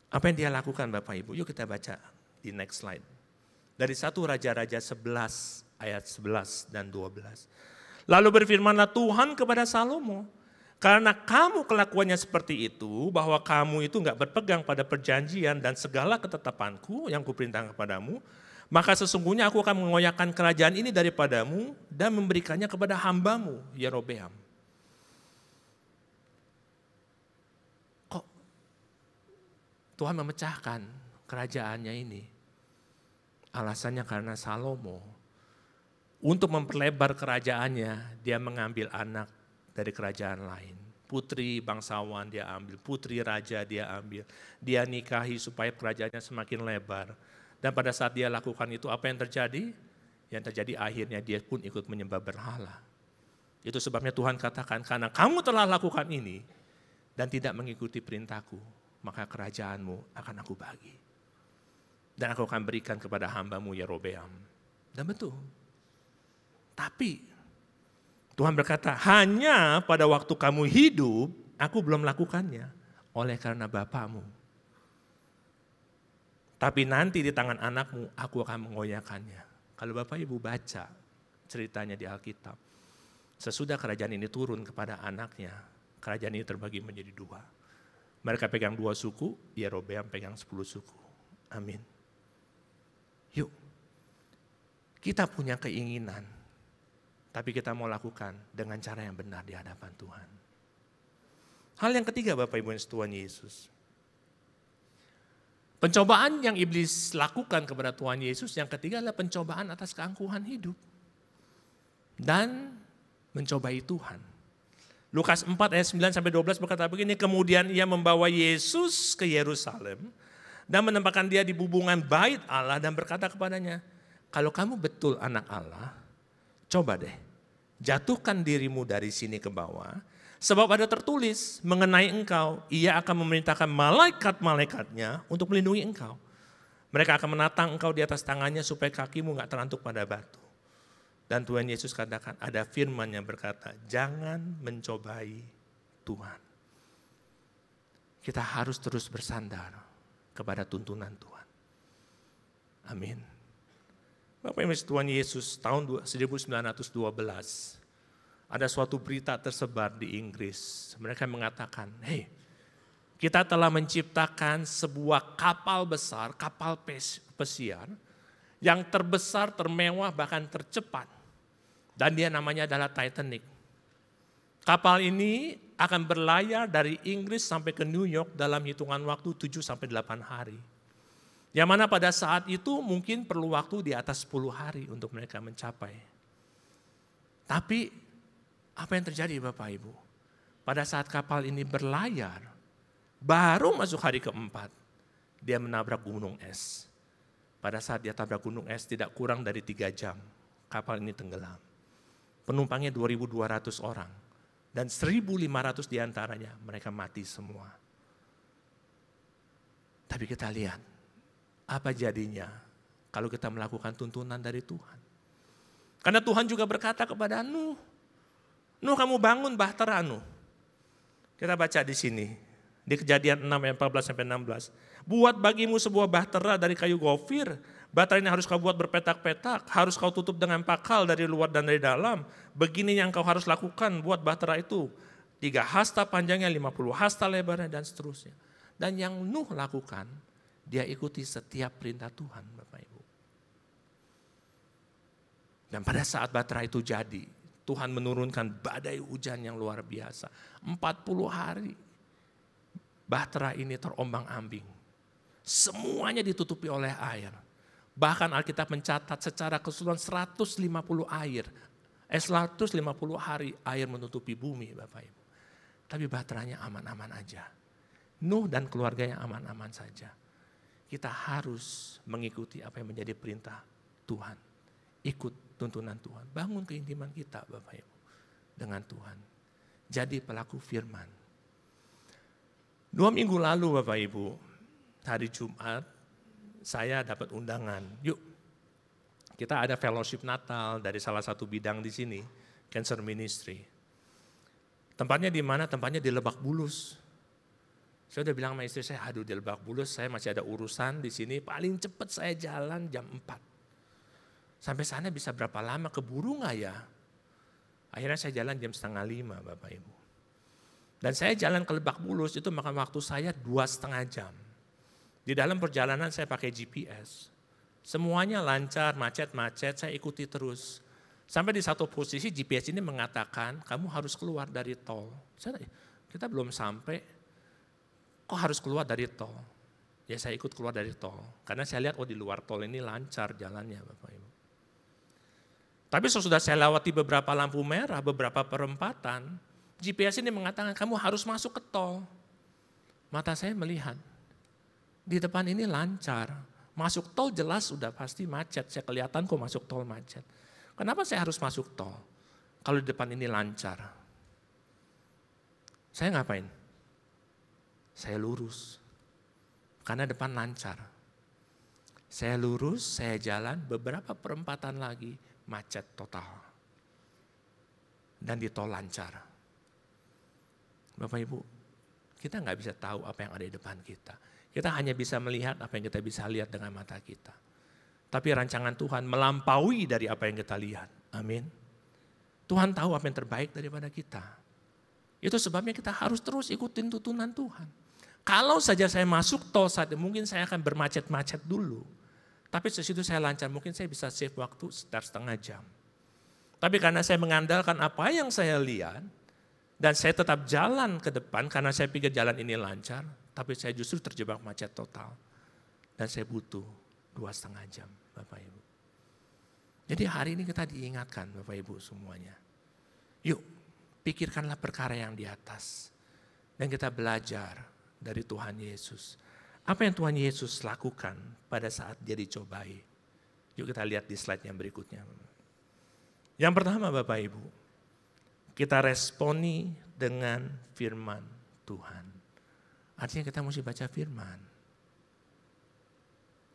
Apa yang dia lakukan Bapak Ibu? Yuk kita baca di next slide. Dari 1 Raja-Raja 11 ayat 11 dan 12. Lalu berfirmanlah Tuhan kepada Salomo. Karena kamu kelakuannya seperti itu, bahwa kamu itu enggak berpegang pada perjanjian dan segala ketetapanku yang kuperintahkan kepadamu, maka sesungguhnya aku akan mengoyakkan kerajaan ini daripadamu dan memberikannya kepada hambamu, Yerobeam. Kok Tuhan memecahkan kerajaannya ini? Alasannya karena Salomo, untuk memperlebar kerajaannya, dia mengambil anak dari kerajaan lain. Putri bangsawan dia ambil, putri raja dia ambil. Dia nikahi supaya kerajaannya semakin lebar. Dan pada saat dia lakukan itu apa yang terjadi? Yang terjadi akhirnya dia pun ikut menyembah berhala. Itu sebabnya Tuhan katakan, karena kamu telah lakukan ini dan tidak mengikuti perintahku, maka kerajaanmu akan aku bagi. Dan aku akan berikan kepada hambamu Yerobeam. Dan betul. Tapi Tuhan berkata, hanya pada waktu kamu hidup, aku belum melakukannya oleh karena bapakmu. Tapi nanti di tangan anakmu, aku akan mengoyakkannya. Kalau Bapak Ibu baca ceritanya di Alkitab, sesudah kerajaan ini turun kepada anaknya, kerajaan ini terbagi menjadi 2. Mereka pegang 2 suku, Yerobeam pegang 10 suku. Amin. Yuk, kita punya keinginan, tapi kita mau lakukan dengan cara yang benar di hadapan Tuhan. Hal yang ketiga Bapak Ibu yang setuhan Yesus. Pencobaan yang iblis lakukan kepada Tuhan Yesus yang ketiga adalah pencobaan atas keangkuhan hidup. Dan mencobai Tuhan. Lukas 4 ayat 9-12 berkata begini, kemudian ia membawa Yesus ke Yerusalem dan menempatkan dia di bubungan bait Allah dan berkata kepadanya, kalau kamu betul anak Allah, coba deh jatuhkan dirimu dari sini ke bawah, sebab ada tertulis mengenai engkau, ia akan memerintahkan malaikat-malaikatnya untuk melindungi engkau. Mereka akan menatang engkau di atas tangannya supaya kakimu gak terantuk pada batu. Dan Tuhan Yesus katakan, ada firman yang berkata, jangan mencobai Tuhan. Kita harus terus bersandar kepada tuntunan Tuhan. Amin. Bapak Ibu Tuhan Yesus tahun 1912, ada suatu berita tersebar di Inggris. Mereka mengatakan, hey, kita telah menciptakan sebuah kapal besar, kapal pesiar, yang terbesar, termewah, bahkan tercepat. Dan dia namanya adalah Titanic. Kapal ini akan berlayar dari Inggris sampai ke New York dalam hitungan waktu 7-8 hari. Yang mana pada saat itu mungkin perlu waktu di atas 10 hari untuk mereka mencapai. Tapi apa yang terjadi Bapak Ibu? Pada saat kapal ini berlayar, baru masuk hari keempat, dia menabrak gunung es. Pada saat dia tabrak gunung es tidak kurang dari 3 jam, kapal ini tenggelam. Penumpangnya 2.200 orang. Dan 1.500 diantaranya mereka mati semua. Tapi kita lihat, apa jadinya kalau kita melakukan tuntunan dari Tuhan. Karena Tuhan juga berkata kepada Nuh, Nuh kamu bangun bahtera Nuh. Kita baca di sini, di Kejadian 6 ayat 14-16. Buat bagimu sebuah bahtera dari kayu gofir. Bahtera ini harus kau buat berpetak-petak, harus kau tutup dengan pakal dari luar dan dari dalam. Begini yang kau harus lakukan buat bahtera itu. 3 hasta panjangnya, 50 hasta lebarnya dan seterusnya. Dan yang Nuh lakukan, dia ikuti setiap perintah Tuhan Bapak Ibu. Dan pada saat bahtera itu jadi, Tuhan menurunkan badai hujan yang luar biasa. 40 hari bahtera ini terombang-ambing. Semuanya ditutupi oleh air. Bahkan Alkitab mencatat secara keseluruhan 150 hari air menutupi bumi Bapak Ibu. Tapi bahteranya aman-aman aja. Nuh dan keluarganya aman-aman saja. Kita harus mengikuti apa yang menjadi perintah Tuhan. Ikut tuntunan Tuhan. Bangun keintiman kita Bapak Ibu dengan Tuhan. Jadi pelaku firman. 2 minggu lalu Bapak Ibu, hari Jumat, saya dapat undangan, yuk kita ada fellowship Natal dari salah satu bidang di sini, Cancer Ministry. Tempatnya di mana? Tempatnya di Lebak Bulus. Saya udah bilang sama istri saya, aduh di Lebak Bulus saya masih ada urusan di sini, paling cepat saya jalan jam 4. Sampai sana bisa berapa lama, keburu gak ya? Akhirnya saya jalan jam 4:30 Bapak Ibu. Dan saya jalan ke Lebak Bulus itu makan waktu saya 2,5 jam. Di dalam perjalanan saya pakai GPS. Semuanya lancar, macet-macet, saya ikuti terus. Sampai di satu posisi GPS ini mengatakan, kamu harus keluar dari tol. Kita belum sampai, kok harus keluar dari tol? Ya saya ikut keluar dari tol. Karena saya lihat, oh di luar tol ini lancar jalannya Bapak Ibu. Tapi sesudah saya lewati beberapa lampu merah, beberapa perempatan, GPS ini mengatakan, kamu harus masuk ke tol. Mata saya melihat, di depan ini lancar, masuk tol jelas sudah pasti macet, saya kelihatan kok masuk tol macet. Kenapa saya harus masuk tol? Kalau di depan ini lancar. Saya ngapain? Saya lurus, karena depan lancar. Saya lurus, saya jalan, beberapa perempatan lagi macet total. Dan di tol lancar. Bapak Ibu, kita nggak bisa tahu apa yang ada di depan kita. Kita hanya bisa melihat apa yang kita bisa lihat dengan mata kita. Tapi rancangan Tuhan melampaui dari apa yang kita lihat. Amin. Tuhan tahu apa yang terbaik daripada kita. Itu sebabnya kita harus terus ikutin tuntunan Tuhan. Kalau saja saya masuk tol saat mungkin saya akan bermacet-macet dulu. Tapi sesitu saya lancar, mungkin saya bisa save waktu sekitar setengah jam. Tapi karena saya mengandalkan apa yang saya lihat, dan saya tetap jalan ke depan karena saya pikir jalan ini lancar, tapi saya justru terjebak macet total. Dan saya butuh 2,5 jam, Bapak Ibu. Jadi hari ini kita diingatkan Bapak Ibu semuanya. Yuk, pikirkanlah perkara yang di atas. Dan kita belajar dari Tuhan Yesus. Apa yang Tuhan Yesus lakukan pada saat dia dicobai. Yuk kita lihat di slide yang berikutnya. Yang pertama Bapak Ibu, kita responi dengan firman Tuhan. Artinya kita mesti baca firman.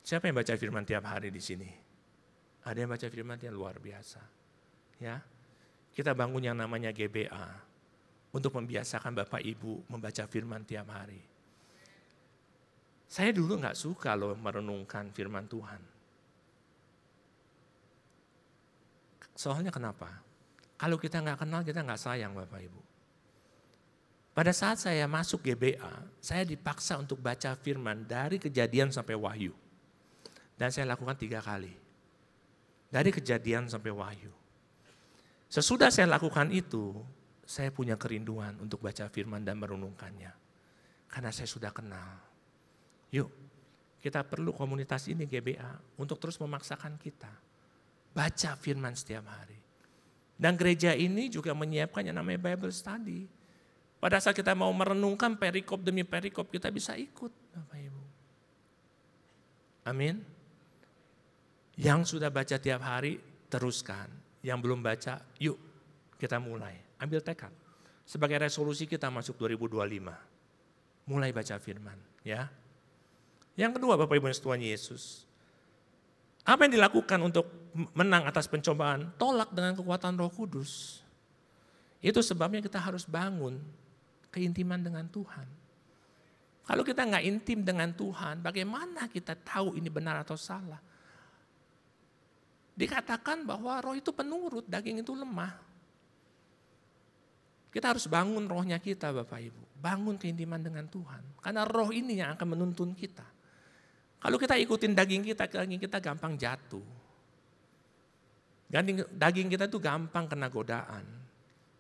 Siapa yang baca firman tiap hari di sini? Ada yang baca firman yang luar biasa. Ya, kita bangun yang namanya GBA untuk membiasakan Bapak Ibu membaca firman tiap hari. Saya dulu nggak suka loh merenungkan firman Tuhan. Soalnya kenapa? Kalau kita nggak kenal, kita nggak sayang Bapak Ibu. Pada saat saya masuk GBA, saya dipaksa untuk baca firman dari Kejadian sampai Wahyu. Dan saya lakukan 3 kali. Dari Kejadian sampai Wahyu. Sesudah saya lakukan itu, saya punya kerinduan untuk baca firman dan merenungkannya. Karena saya sudah kenal. Yuk, kita perlu komunitas ini GBA untuk terus memaksakan kita. Baca firman setiap hari. Dan gereja ini juga menyiapkan yang namanya Bible Study. Pada saat kita mau merenungkan perikop demi perikop, kita bisa ikut Bapak Ibu. Amin. Yang sudah baca tiap hari, teruskan. Yang belum baca, yuk kita mulai. Ambil tekad. Sebagai resolusi kita masuk 2025. Mulai baca firman. Ya. Yang kedua Bapak Ibu Tuhan Yesus. Apa yang dilakukan untuk menang atas pencobaan? Tolak dengan kekuatan Roh Kudus. Itu sebabnya kita harus bangun keintiman dengan Tuhan. Kalau kita nggak intim dengan Tuhan, bagaimana kita tahu ini benar atau salah? Dikatakan bahwa roh itu penurut, daging itu lemah. Kita harus bangun rohnya kita Bapak Ibu. Bangun keintiman dengan Tuhan. Karena roh ini yang akan menuntun kita. Kalau kita ikutin daging kita gampang jatuh. Daging kita tuh gampang kena godaan.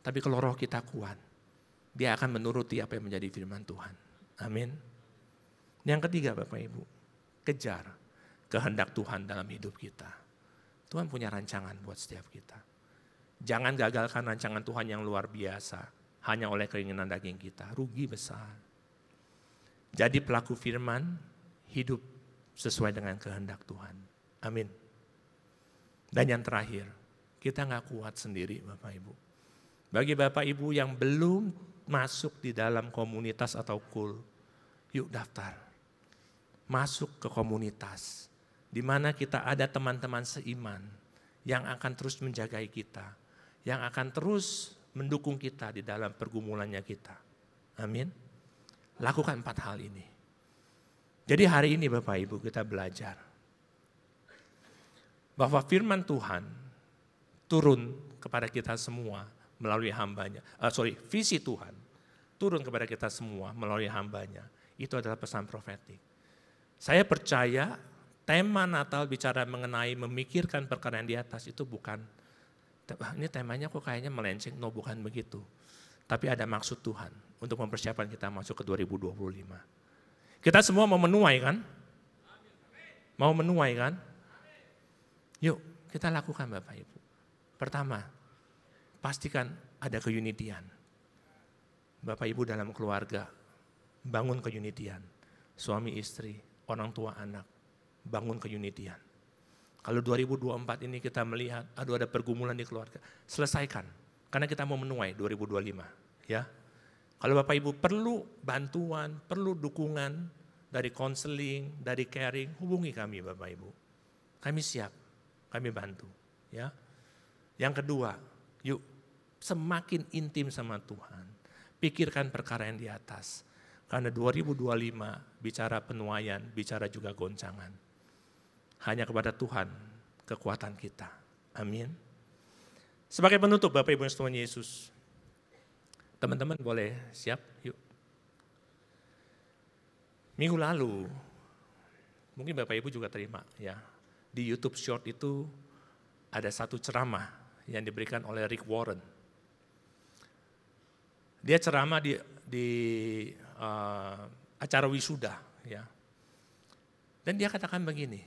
Tapi kalau roh kita kuat, dia akan menuruti apa yang menjadi firman Tuhan. Amin. Yang ketiga Bapak Ibu, kejar kehendak Tuhan dalam hidup kita. Tuhan punya rancangan buat setiap kita. Jangan gagalkan rancangan Tuhan yang luar biasa hanya oleh keinginan daging kita. Rugi besar. Jadi pelaku firman, hidup sesuai dengan kehendak Tuhan. Amin. Dan yang terakhir, kita gak kuat sendiri Bapak Ibu. Bagi Bapak Ibu yang belum masuk di dalam komunitas atau kul, yuk daftar. Masuk ke komunitas, di mana kita ada teman-teman seiman yang akan terus menjagai kita, yang akan terus mendukung kita di dalam pergumulannya kita. Amin. Lakukan 4 hal ini. Jadi hari ini Bapak Ibu kita belajar bahwa firman Tuhan turun kepada kita semua melalui hambanya. Visi Tuhan turun kepada kita semua melalui hambanya. Itu adalah pesan profetik. Saya percaya tema Natal bicara mengenai memikirkan perkara yang di atas itu bukan, ini temanya kok kayaknya melenceng, no bukan begitu. Tapi ada maksud Tuhan untuk mempersiapkan kita masuk ke 2025. Kita semua mau menuai kan? Mau menuai kan? Yuk kita lakukan Bapak Ibu. Pertama, pastikan ada keunitian. Bapak Ibu dalam keluarga, bangun keunitian. Suami istri, orang tua anak, bangun keunitian. Kalau 2024 ini kita melihat, ada pergumulan di keluarga, selesaikan. Karena kita mau menuai 2025. Ya. Kalau Bapak Ibu perlu bantuan, perlu dukungan dari konseling, dari caring, hubungi kami Bapak Ibu. Kami siap, kami bantu. Ya. Yang kedua, yuk semakin intim sama Tuhan. Pikirkan perkara yang di atas. Karena 2025 bicara penuaian, bicara juga goncangan. Hanya kepada Tuhan kekuatan kita. Amin. Sebagai penutup Bapak Ibu Tuhan Yesus. Teman-teman boleh siap, yuk. Minggu lalu, mungkin Bapak Ibu juga terima ya. Di YouTube Short itu ada satu ceramah yang diberikan oleh Rick Warren. Dia ceramah di acara wisuda ya. Dan dia katakan begini,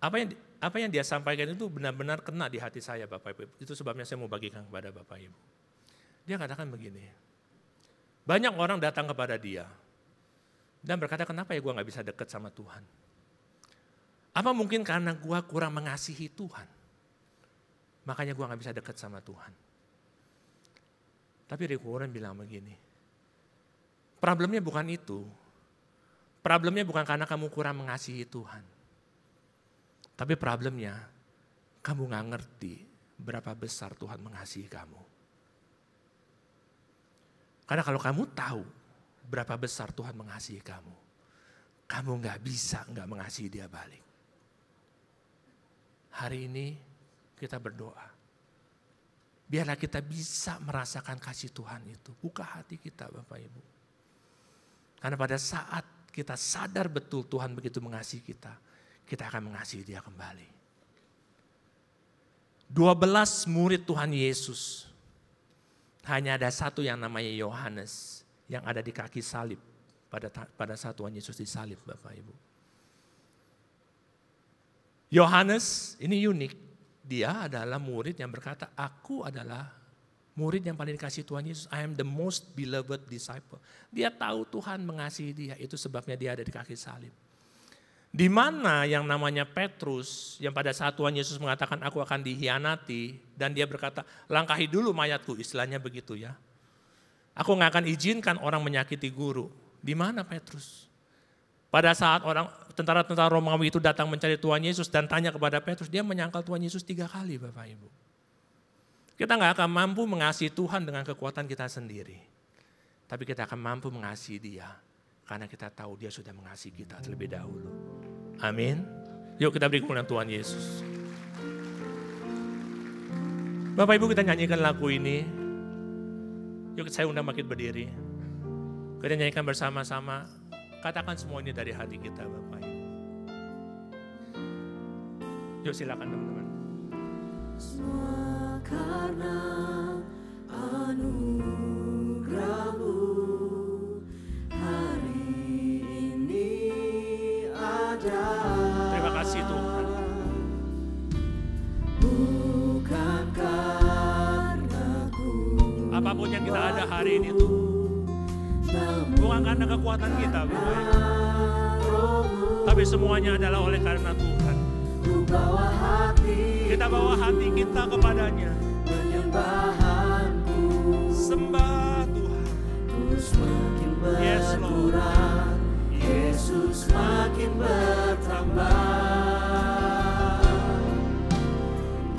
apa yang dia sampaikan itu benar-benar kena di hati saya Bapak Ibu. Itu sebabnya saya mau bagikan kepada Bapak Ibu. Dia katakan begini, banyak orang datang kepada dia dan berkata, kenapa ya gue gak bisa dekat sama Tuhan? Apa mungkin karena gue kurang mengasihi Tuhan? Makanya gue gak bisa dekat sama Tuhan. Tapi Rick Warren bilang begini, problemnya bukan itu. Problemnya bukan karena kamu kurang mengasihi Tuhan. Tapi problemnya, kamu gak ngerti berapa besar Tuhan mengasihi kamu. Karena kalau kamu tahu berapa besar Tuhan mengasihi kamu, kamu gak bisa gak mengasihi dia balik. Hari ini kita berdoa. Biarlah kita bisa merasakan kasih Tuhan itu. Buka hati kita Bapak Ibu. Karena pada saat kita sadar betul Tuhan begitu mengasihi kita akan mengasihi dia kembali. 12 murid Tuhan Yesus. Hanya ada satu yang namanya Yohanes yang ada di kaki salib pada saat Tuhan Yesus disalib Bapak Ibu. Yohanes ini unik, dia adalah murid yang berkata, aku adalah murid yang paling dikasihi Tuhan Yesus. I am the most beloved disciple. Dia tahu Tuhan mengasihi dia, itu sebabnya dia ada di kaki salib. Di mana yang namanya Petrus, yang pada saat Tuhan Yesus mengatakan aku akan dihianati, dan dia berkata, langkahi dulu mayatku, istilahnya begitu ya. Aku gak akan izinkan orang menyakiti guru. Di mana Petrus? Pada saat tentara-tentara Romawi itu datang mencari Tuhan Yesus dan tanya kepada Petrus, dia menyangkal Tuhan Yesus 3 kali Bapak Ibu. Kita gak akan mampu mengasihi Tuhan dengan kekuatan kita sendiri. Tapi kita akan mampu mengasihi dia. Karena kita tahu dia sudah mengasihi kita terlebih dahulu. Amin. Yuk kita beri kemuliaan Tuhan Yesus. Bapak Ibu kita nyanyikan lagu ini. Yuk saya undang makin berdiri. Kita nyanyikan bersama-sama. Katakan semua ini dari hati kita Bapak Ibu. Yuk silakan teman-teman. Semua karena anugerah-Mu. Terima kasih Tuhan. Bukan karenaku, apapun yang kita ada hari ini Tuhan, bukan karena kekuatan kita Bapak, tapi semuanya adalah oleh karena Tuhan. Kita bawa hati kita kepadanya, penyembahanku, sembah Tuhan. semakin berkurang, Yesus makin bertambah.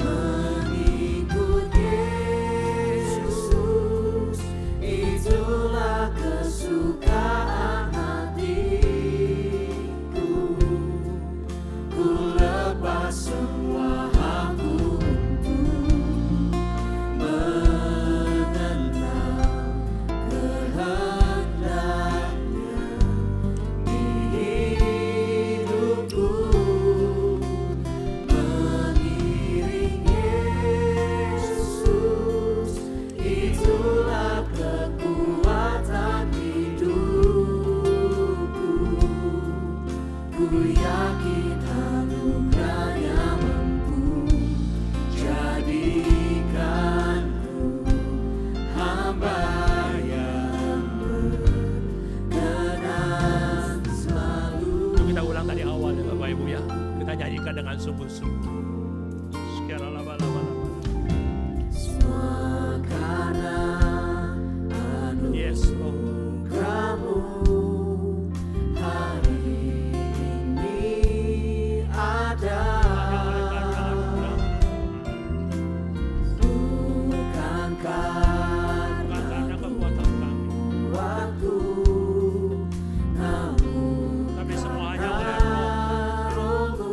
Mengikut Yesus, itulah kesukaan hatiku. Ku lepas semua hakku untuk mengenal kehendaknya di hidupku. Mengiring Yesus, itulah kekuatan hidupku. Ku yakin anugerahnya mampu jadikanku hamba yang berkenan selalu. Kita ulang dari awal ya Bapak Ibu ya. Kita nyanyikan dengan sungguh-sungguh. Semua karena Yes Lord. anugerah-Mu hari ini ada. Bukan karena kekuatan kami, kuatku, namun tapi semuanya oleh Roh-Mu.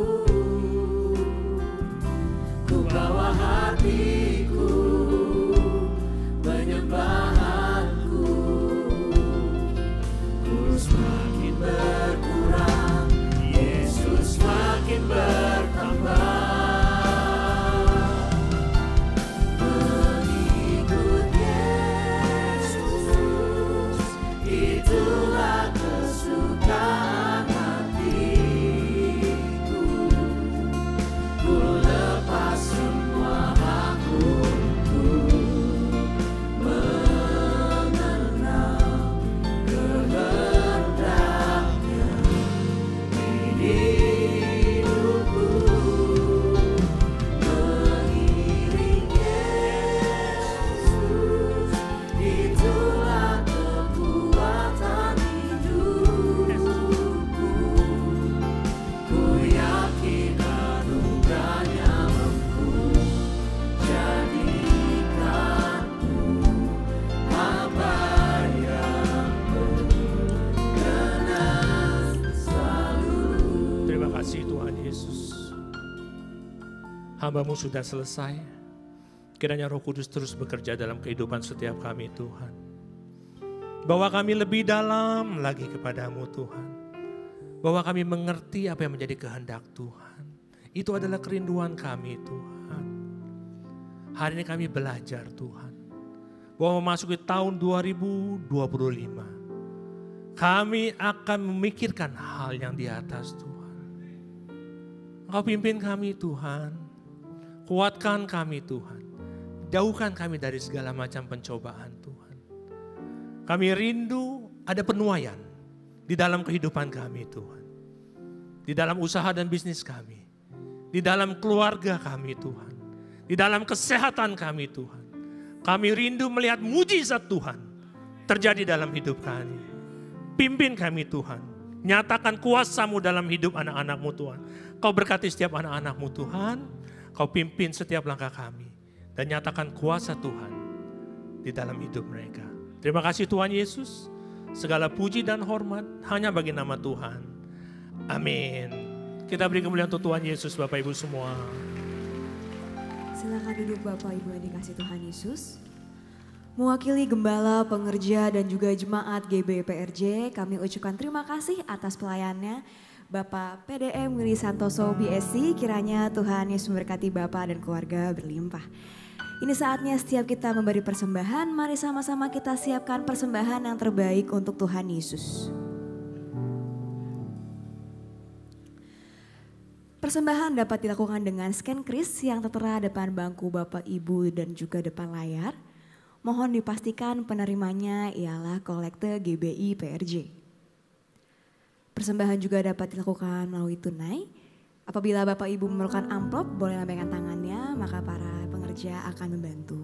Tuhan Yesus. Hamba-Mu sudah selesai. Kiranya Roh Kudus terus bekerja dalam kehidupan setiap kami Tuhan. Bawa kami lebih dalam lagi kepada-Mu Tuhan. Bawa kami mengerti apa yang menjadi kehendak Tuhan. Itu adalah kerinduan kami Tuhan. Hari ini kami belajar Tuhan. Bahwa memasuki tahun 2025. Kami akan memikirkan hal yang di atas Tuhan. Engkau pimpin kami Tuhan. Kuatkan kami Tuhan. Jauhkan kami dari segala macam pencobaan Tuhan. Kami rindu ada penuaian di dalam kehidupan kami Tuhan. Di dalam usaha dan bisnis kami. Di dalam keluarga kami Tuhan. Di dalam kesehatan kami Tuhan. Kami rindu melihat mujizat Tuhan terjadi dalam hidup kami. Pimpin kami Tuhan. Nyatakan kuasa-Mu dalam hidup anak-anak-Mu Tuhan. Kau berkati setiap anak-anak-Mu Tuhan. Kau pimpin setiap langkah kami. Dan nyatakan kuasa Tuhan di dalam hidup mereka. Terima kasih Tuhan Yesus. Segala puji dan hormat hanya bagi nama Tuhan. Amin. Kita beri kemuliaan untuk Tuhan Yesus Bapak Ibu semua. Silakan duduk Bapak Ibu yang dikasih Tuhan Yesus. Mewakili gembala, pengerja dan juga jemaat GBPRJ, kami ucapkan terima kasih atas pelayanannya Bapak PDM Willy Santoso BSc. Kiranya Tuhan Yesus memberkati Bapak dan keluarga berlimpah. Ini saatnya setiap kita memberi persembahan, mari sama-sama kita siapkan persembahan yang terbaik untuk Tuhan Yesus. Persembahan dapat dilakukan dengan scan kris yang tertera depan bangku Bapak Ibu dan juga depan layar. Mohon dipastikan penerimanya ialah kolekte GBI PRJ. Persembahan juga dapat dilakukan melalui tunai. Apabila Bapak Ibu memerlukan amplop, boleh lambaikan tangannya, maka para pengerja akan membantu.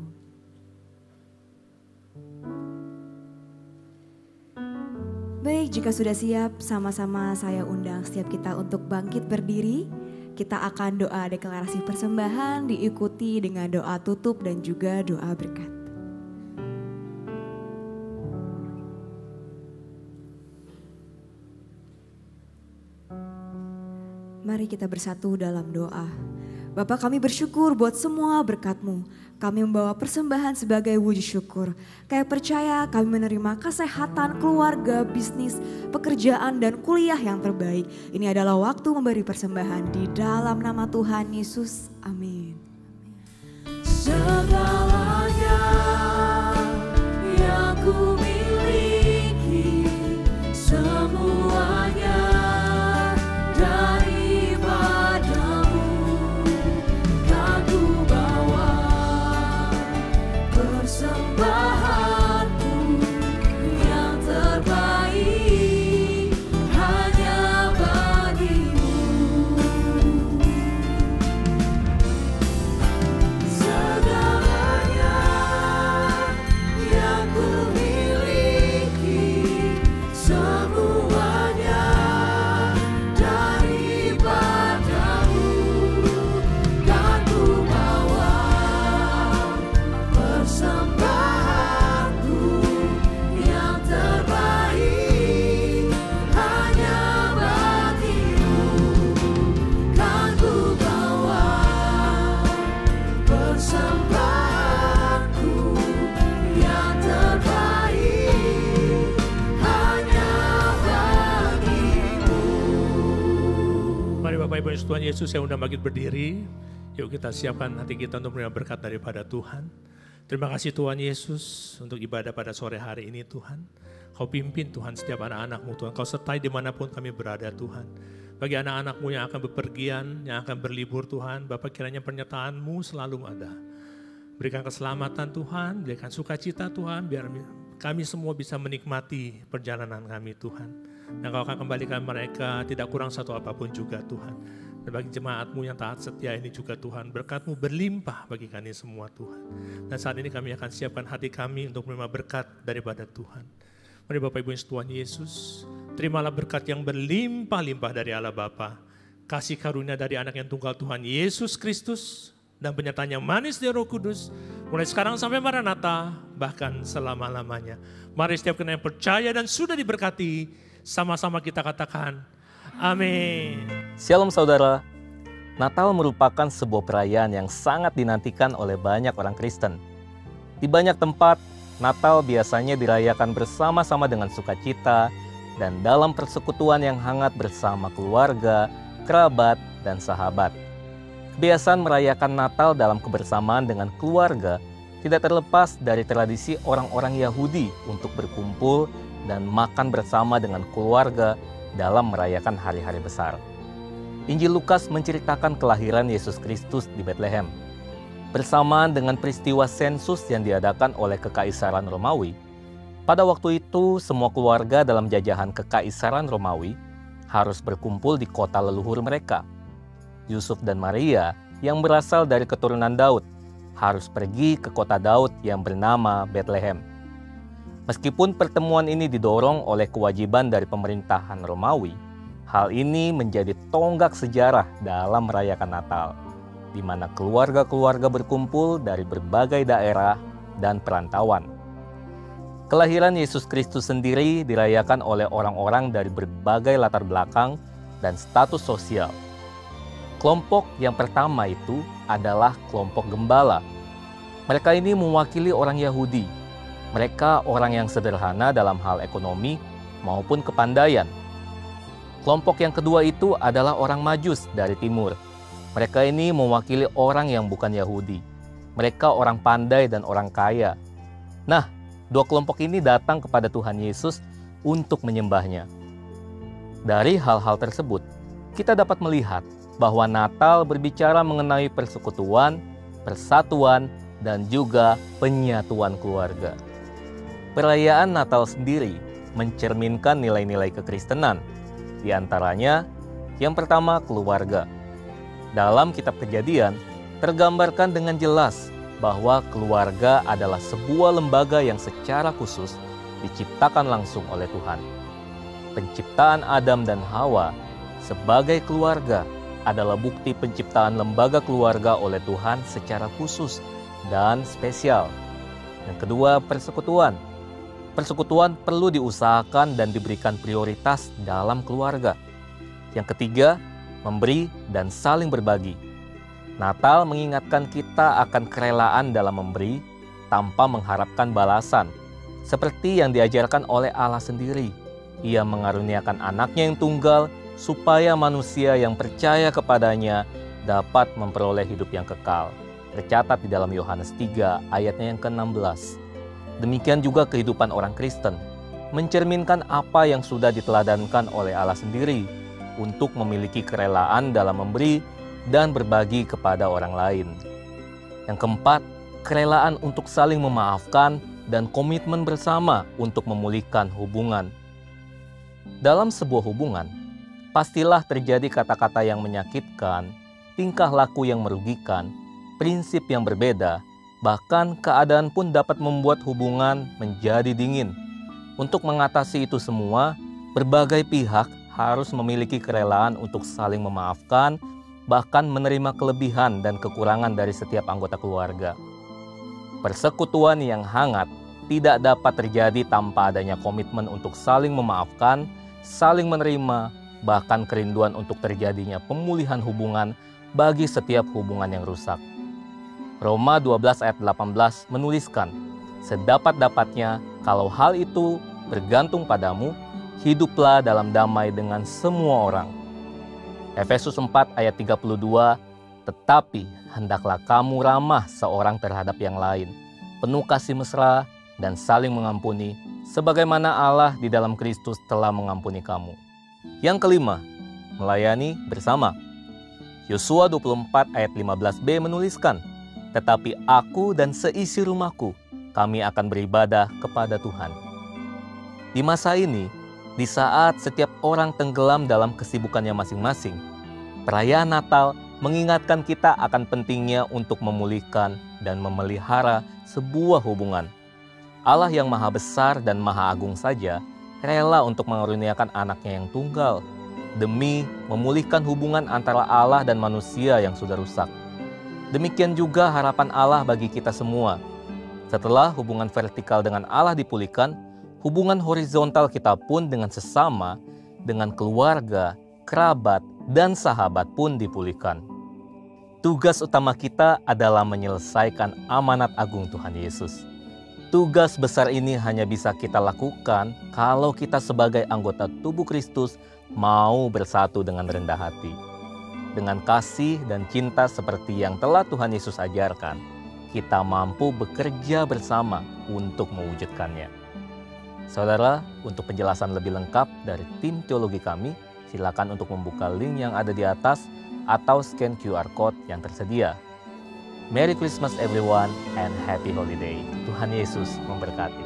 Baik, jika sudah siap, sama-sama saya undang setiap kita untuk bangkit berdiri. Kita akan doa deklarasi persembahan diikuti dengan doa tutup dan juga doa berkat. Mari kita bersatu dalam doa. Bapa, kami bersyukur buat semua berkat-Mu. Kami membawa persembahan sebagai wujud syukur. Kami percaya kami menerima kesehatan, keluarga, bisnis, pekerjaan dan kuliah yang terbaik. Ini adalah waktu memberi persembahan di dalam nama Tuhan Yesus. Amin. Segalanya yang ku miliki, semuanya persembahanku yang terbaik hanya bagimu. Segalanya yang ku miliki, semuanya daripadamu. Kan ku bawa persembahanku yang terbaik hanya bagimu. Kan ku bawa persembahanku yang terbaik hanya bagimu. Mari Bapak Ibu Tuhan Yesus, yang undang bangkit berdiri. Yuk kita siapkan hati kita untuk menerima berkat daripada Tuhan. Terima kasih Tuhan Yesus untuk ibadah pada sore hari ini Tuhan. Kau pimpin Tuhan setiap anak-anak-Mu Tuhan. Kau sertai dimanapun kami berada Tuhan. Bagi anak-anak-Mu yang akan bepergian, yang akan berlibur Tuhan. Bapak, kiranya penyertaan-Mu selalu ada. Berikan keselamatan Tuhan, berikan sukacita Tuhan. Biar kami semua bisa menikmati perjalanan kami Tuhan. Dan Kau akan kembalikan mereka tidak kurang satu apapun juga Tuhan. Dan bagi jemaat-Mu yang taat setia ini juga Tuhan, berkat-Mu berlimpah bagi kami semua Tuhan. Dan saat ini kami akan siapkan hati kami untuk menerima berkat daripada Tuhan. Mari Bapak Ibu Tuhan Yesus, terimalah berkat yang berlimpah-limpah dari Allah Bapa, kasih karunia dari anak yang tunggal Tuhan Yesus Kristus, dan penyertaan yang manis dari Roh Kudus, mulai sekarang sampai Maranatha, bahkan selama-lamanya. Mari setiap kena yang percaya dan sudah diberkati, sama-sama kita katakan, amin. Shalom saudara, Natal merupakan sebuah perayaan yang sangat dinantikan oleh banyak orang Kristen. Di banyak tempat, Natal biasanya dirayakan bersama-sama dengan sukacita dan dalam persekutuan yang hangat bersama keluarga, kerabat, dan sahabat. Kebiasaan merayakan Natal dalam kebersamaan dengan keluarga tidak terlepas dari tradisi orang-orang Yahudi untuk berkumpul dan makan bersama dengan keluarga dalam merayakan hari-hari besar. Injil Lukas menceritakan kelahiran Yesus Kristus di Betlehem. Bersamaan dengan peristiwa sensus yang diadakan oleh Kekaisaran Romawi, pada waktu itu semua keluarga dalam jajahan Kekaisaran Romawi harus berkumpul di kota leluhur mereka. Yusuf dan Maria yang berasal dari keturunan Daud harus pergi ke kota Daud yang bernama Betlehem. Meskipun pertemuan ini didorong oleh kewajiban dari pemerintahan Romawi, hal ini menjadi tonggak sejarah dalam merayakan Natal, di mana keluarga-keluarga berkumpul dari berbagai daerah dan perantauan. Kelahiran Yesus Kristus sendiri dirayakan oleh orang-orang dari berbagai latar belakang dan status sosial. Kelompok yang pertama itu adalah kelompok gembala. Mereka ini mewakili orang Yahudi. Mereka orang yang sederhana dalam hal ekonomi maupun kepandaian. Kelompok yang kedua itu adalah orang Majus dari timur. Mereka ini mewakili orang yang bukan Yahudi. Mereka orang pandai dan orang kaya. Nah, dua kelompok ini datang kepada Tuhan Yesus untuk menyembahnya. Dari hal-hal tersebut, kita dapat melihat bahwa Natal berbicara mengenai persekutuan, persatuan, dan juga penyatuan keluarga. Perayaan Natal sendiri mencerminkan nilai-nilai kekristenan. Di antaranya, yang pertama keluarga. Dalam kitab Kejadian, tergambarkan dengan jelas bahwa keluarga adalah sebuah lembaga yang secara khusus diciptakan langsung oleh Tuhan. Penciptaan Adam dan Hawa sebagai keluarga adalah bukti penciptaan lembaga keluarga oleh Tuhan secara khusus dan spesial. Yang kedua, persekutuan. Persekutuan perlu diusahakan dan diberikan prioritas dalam keluarga. Yang ketiga, memberi dan saling berbagi. Natal mengingatkan kita akan kerelaan dalam memberi tanpa mengharapkan balasan. Seperti yang diajarkan oleh Allah sendiri. Ia mengaruniakan anaknya yang tunggal supaya manusia yang percaya kepadanya dapat memperoleh hidup yang kekal. Tercatat di dalam Yohanes 3 ayatnya yang ke-16. Demikian juga kehidupan orang Kristen, mencerminkan apa yang sudah diteladankan oleh Allah sendiri untuk memiliki kerelaan dalam memberi dan berbagi kepada orang lain. Yang keempat, kerelaan untuk saling memaafkan dan komitmen bersama untuk memulihkan hubungan. Dalam sebuah hubungan, pastilah terjadi kata-kata yang menyakitkan, tingkah laku yang merugikan, prinsip yang berbeda, bahkan keadaan pun dapat membuat hubungan menjadi dingin. Untuk mengatasi itu semua, berbagai pihak harus memiliki kerelaan untuk saling memaafkan, bahkan menerima kelebihan dan kekurangan dari setiap anggota keluarga. Persekutuan yang hangat tidak dapat terjadi tanpa adanya komitmen untuk saling memaafkan, saling menerima, bahkan kerinduan untuk terjadinya pemulihan hubungan bagi setiap hubungan yang rusak. Roma 12 ayat 18 menuliskan, "Sedapat-dapatnya kalau hal itu bergantung padamu, hiduplah dalam damai dengan semua orang." Efesus 4 ayat 32, "Tetapi hendaklah kamu ramah seorang terhadap yang lain, penuh kasih mesra dan saling mengampuni, sebagaimana Allah di dalam Kristus telah mengampuni kamu." Yang kelima, melayani bersama. Yosua 24 ayat 15b menuliskan, "Tetapi aku dan seisi rumahku, kami akan beribadah kepada Tuhan." Di masa ini, di saat setiap orang tenggelam dalam kesibukannya masing-masing, perayaan Natal mengingatkan kita akan pentingnya untuk memulihkan dan memelihara sebuah hubungan. Allah yang maha besar dan maha agung saja rela untuk mengaruniakan anaknya yang tunggal demi memulihkan hubungan antara Allah dan manusia yang sudah rusak. Demikian juga harapan Allah bagi kita semua. Setelah hubungan vertikal dengan Allah dipulihkan, hubungan horizontal kita pun dengan sesama, dengan keluarga, kerabat, dan sahabat pun dipulihkan. Tugas utama kita adalah menyelesaikan amanat agung Tuhan Yesus. Tugas besar ini hanya bisa kita lakukan kalau kita sebagai anggota tubuh Kristus mau bersatu dengan rendah hati. Dengan kasih dan cinta seperti yang telah Tuhan Yesus ajarkan, kita mampu bekerja bersama untuk mewujudkannya. Saudara, untuk penjelasan lebih lengkap dari tim teologi kami, silakan untuk membuka link yang ada di atas atau scan QR Code yang tersedia. Merry Christmas everyone and Happy Holiday. Tuhan Yesus memberkati.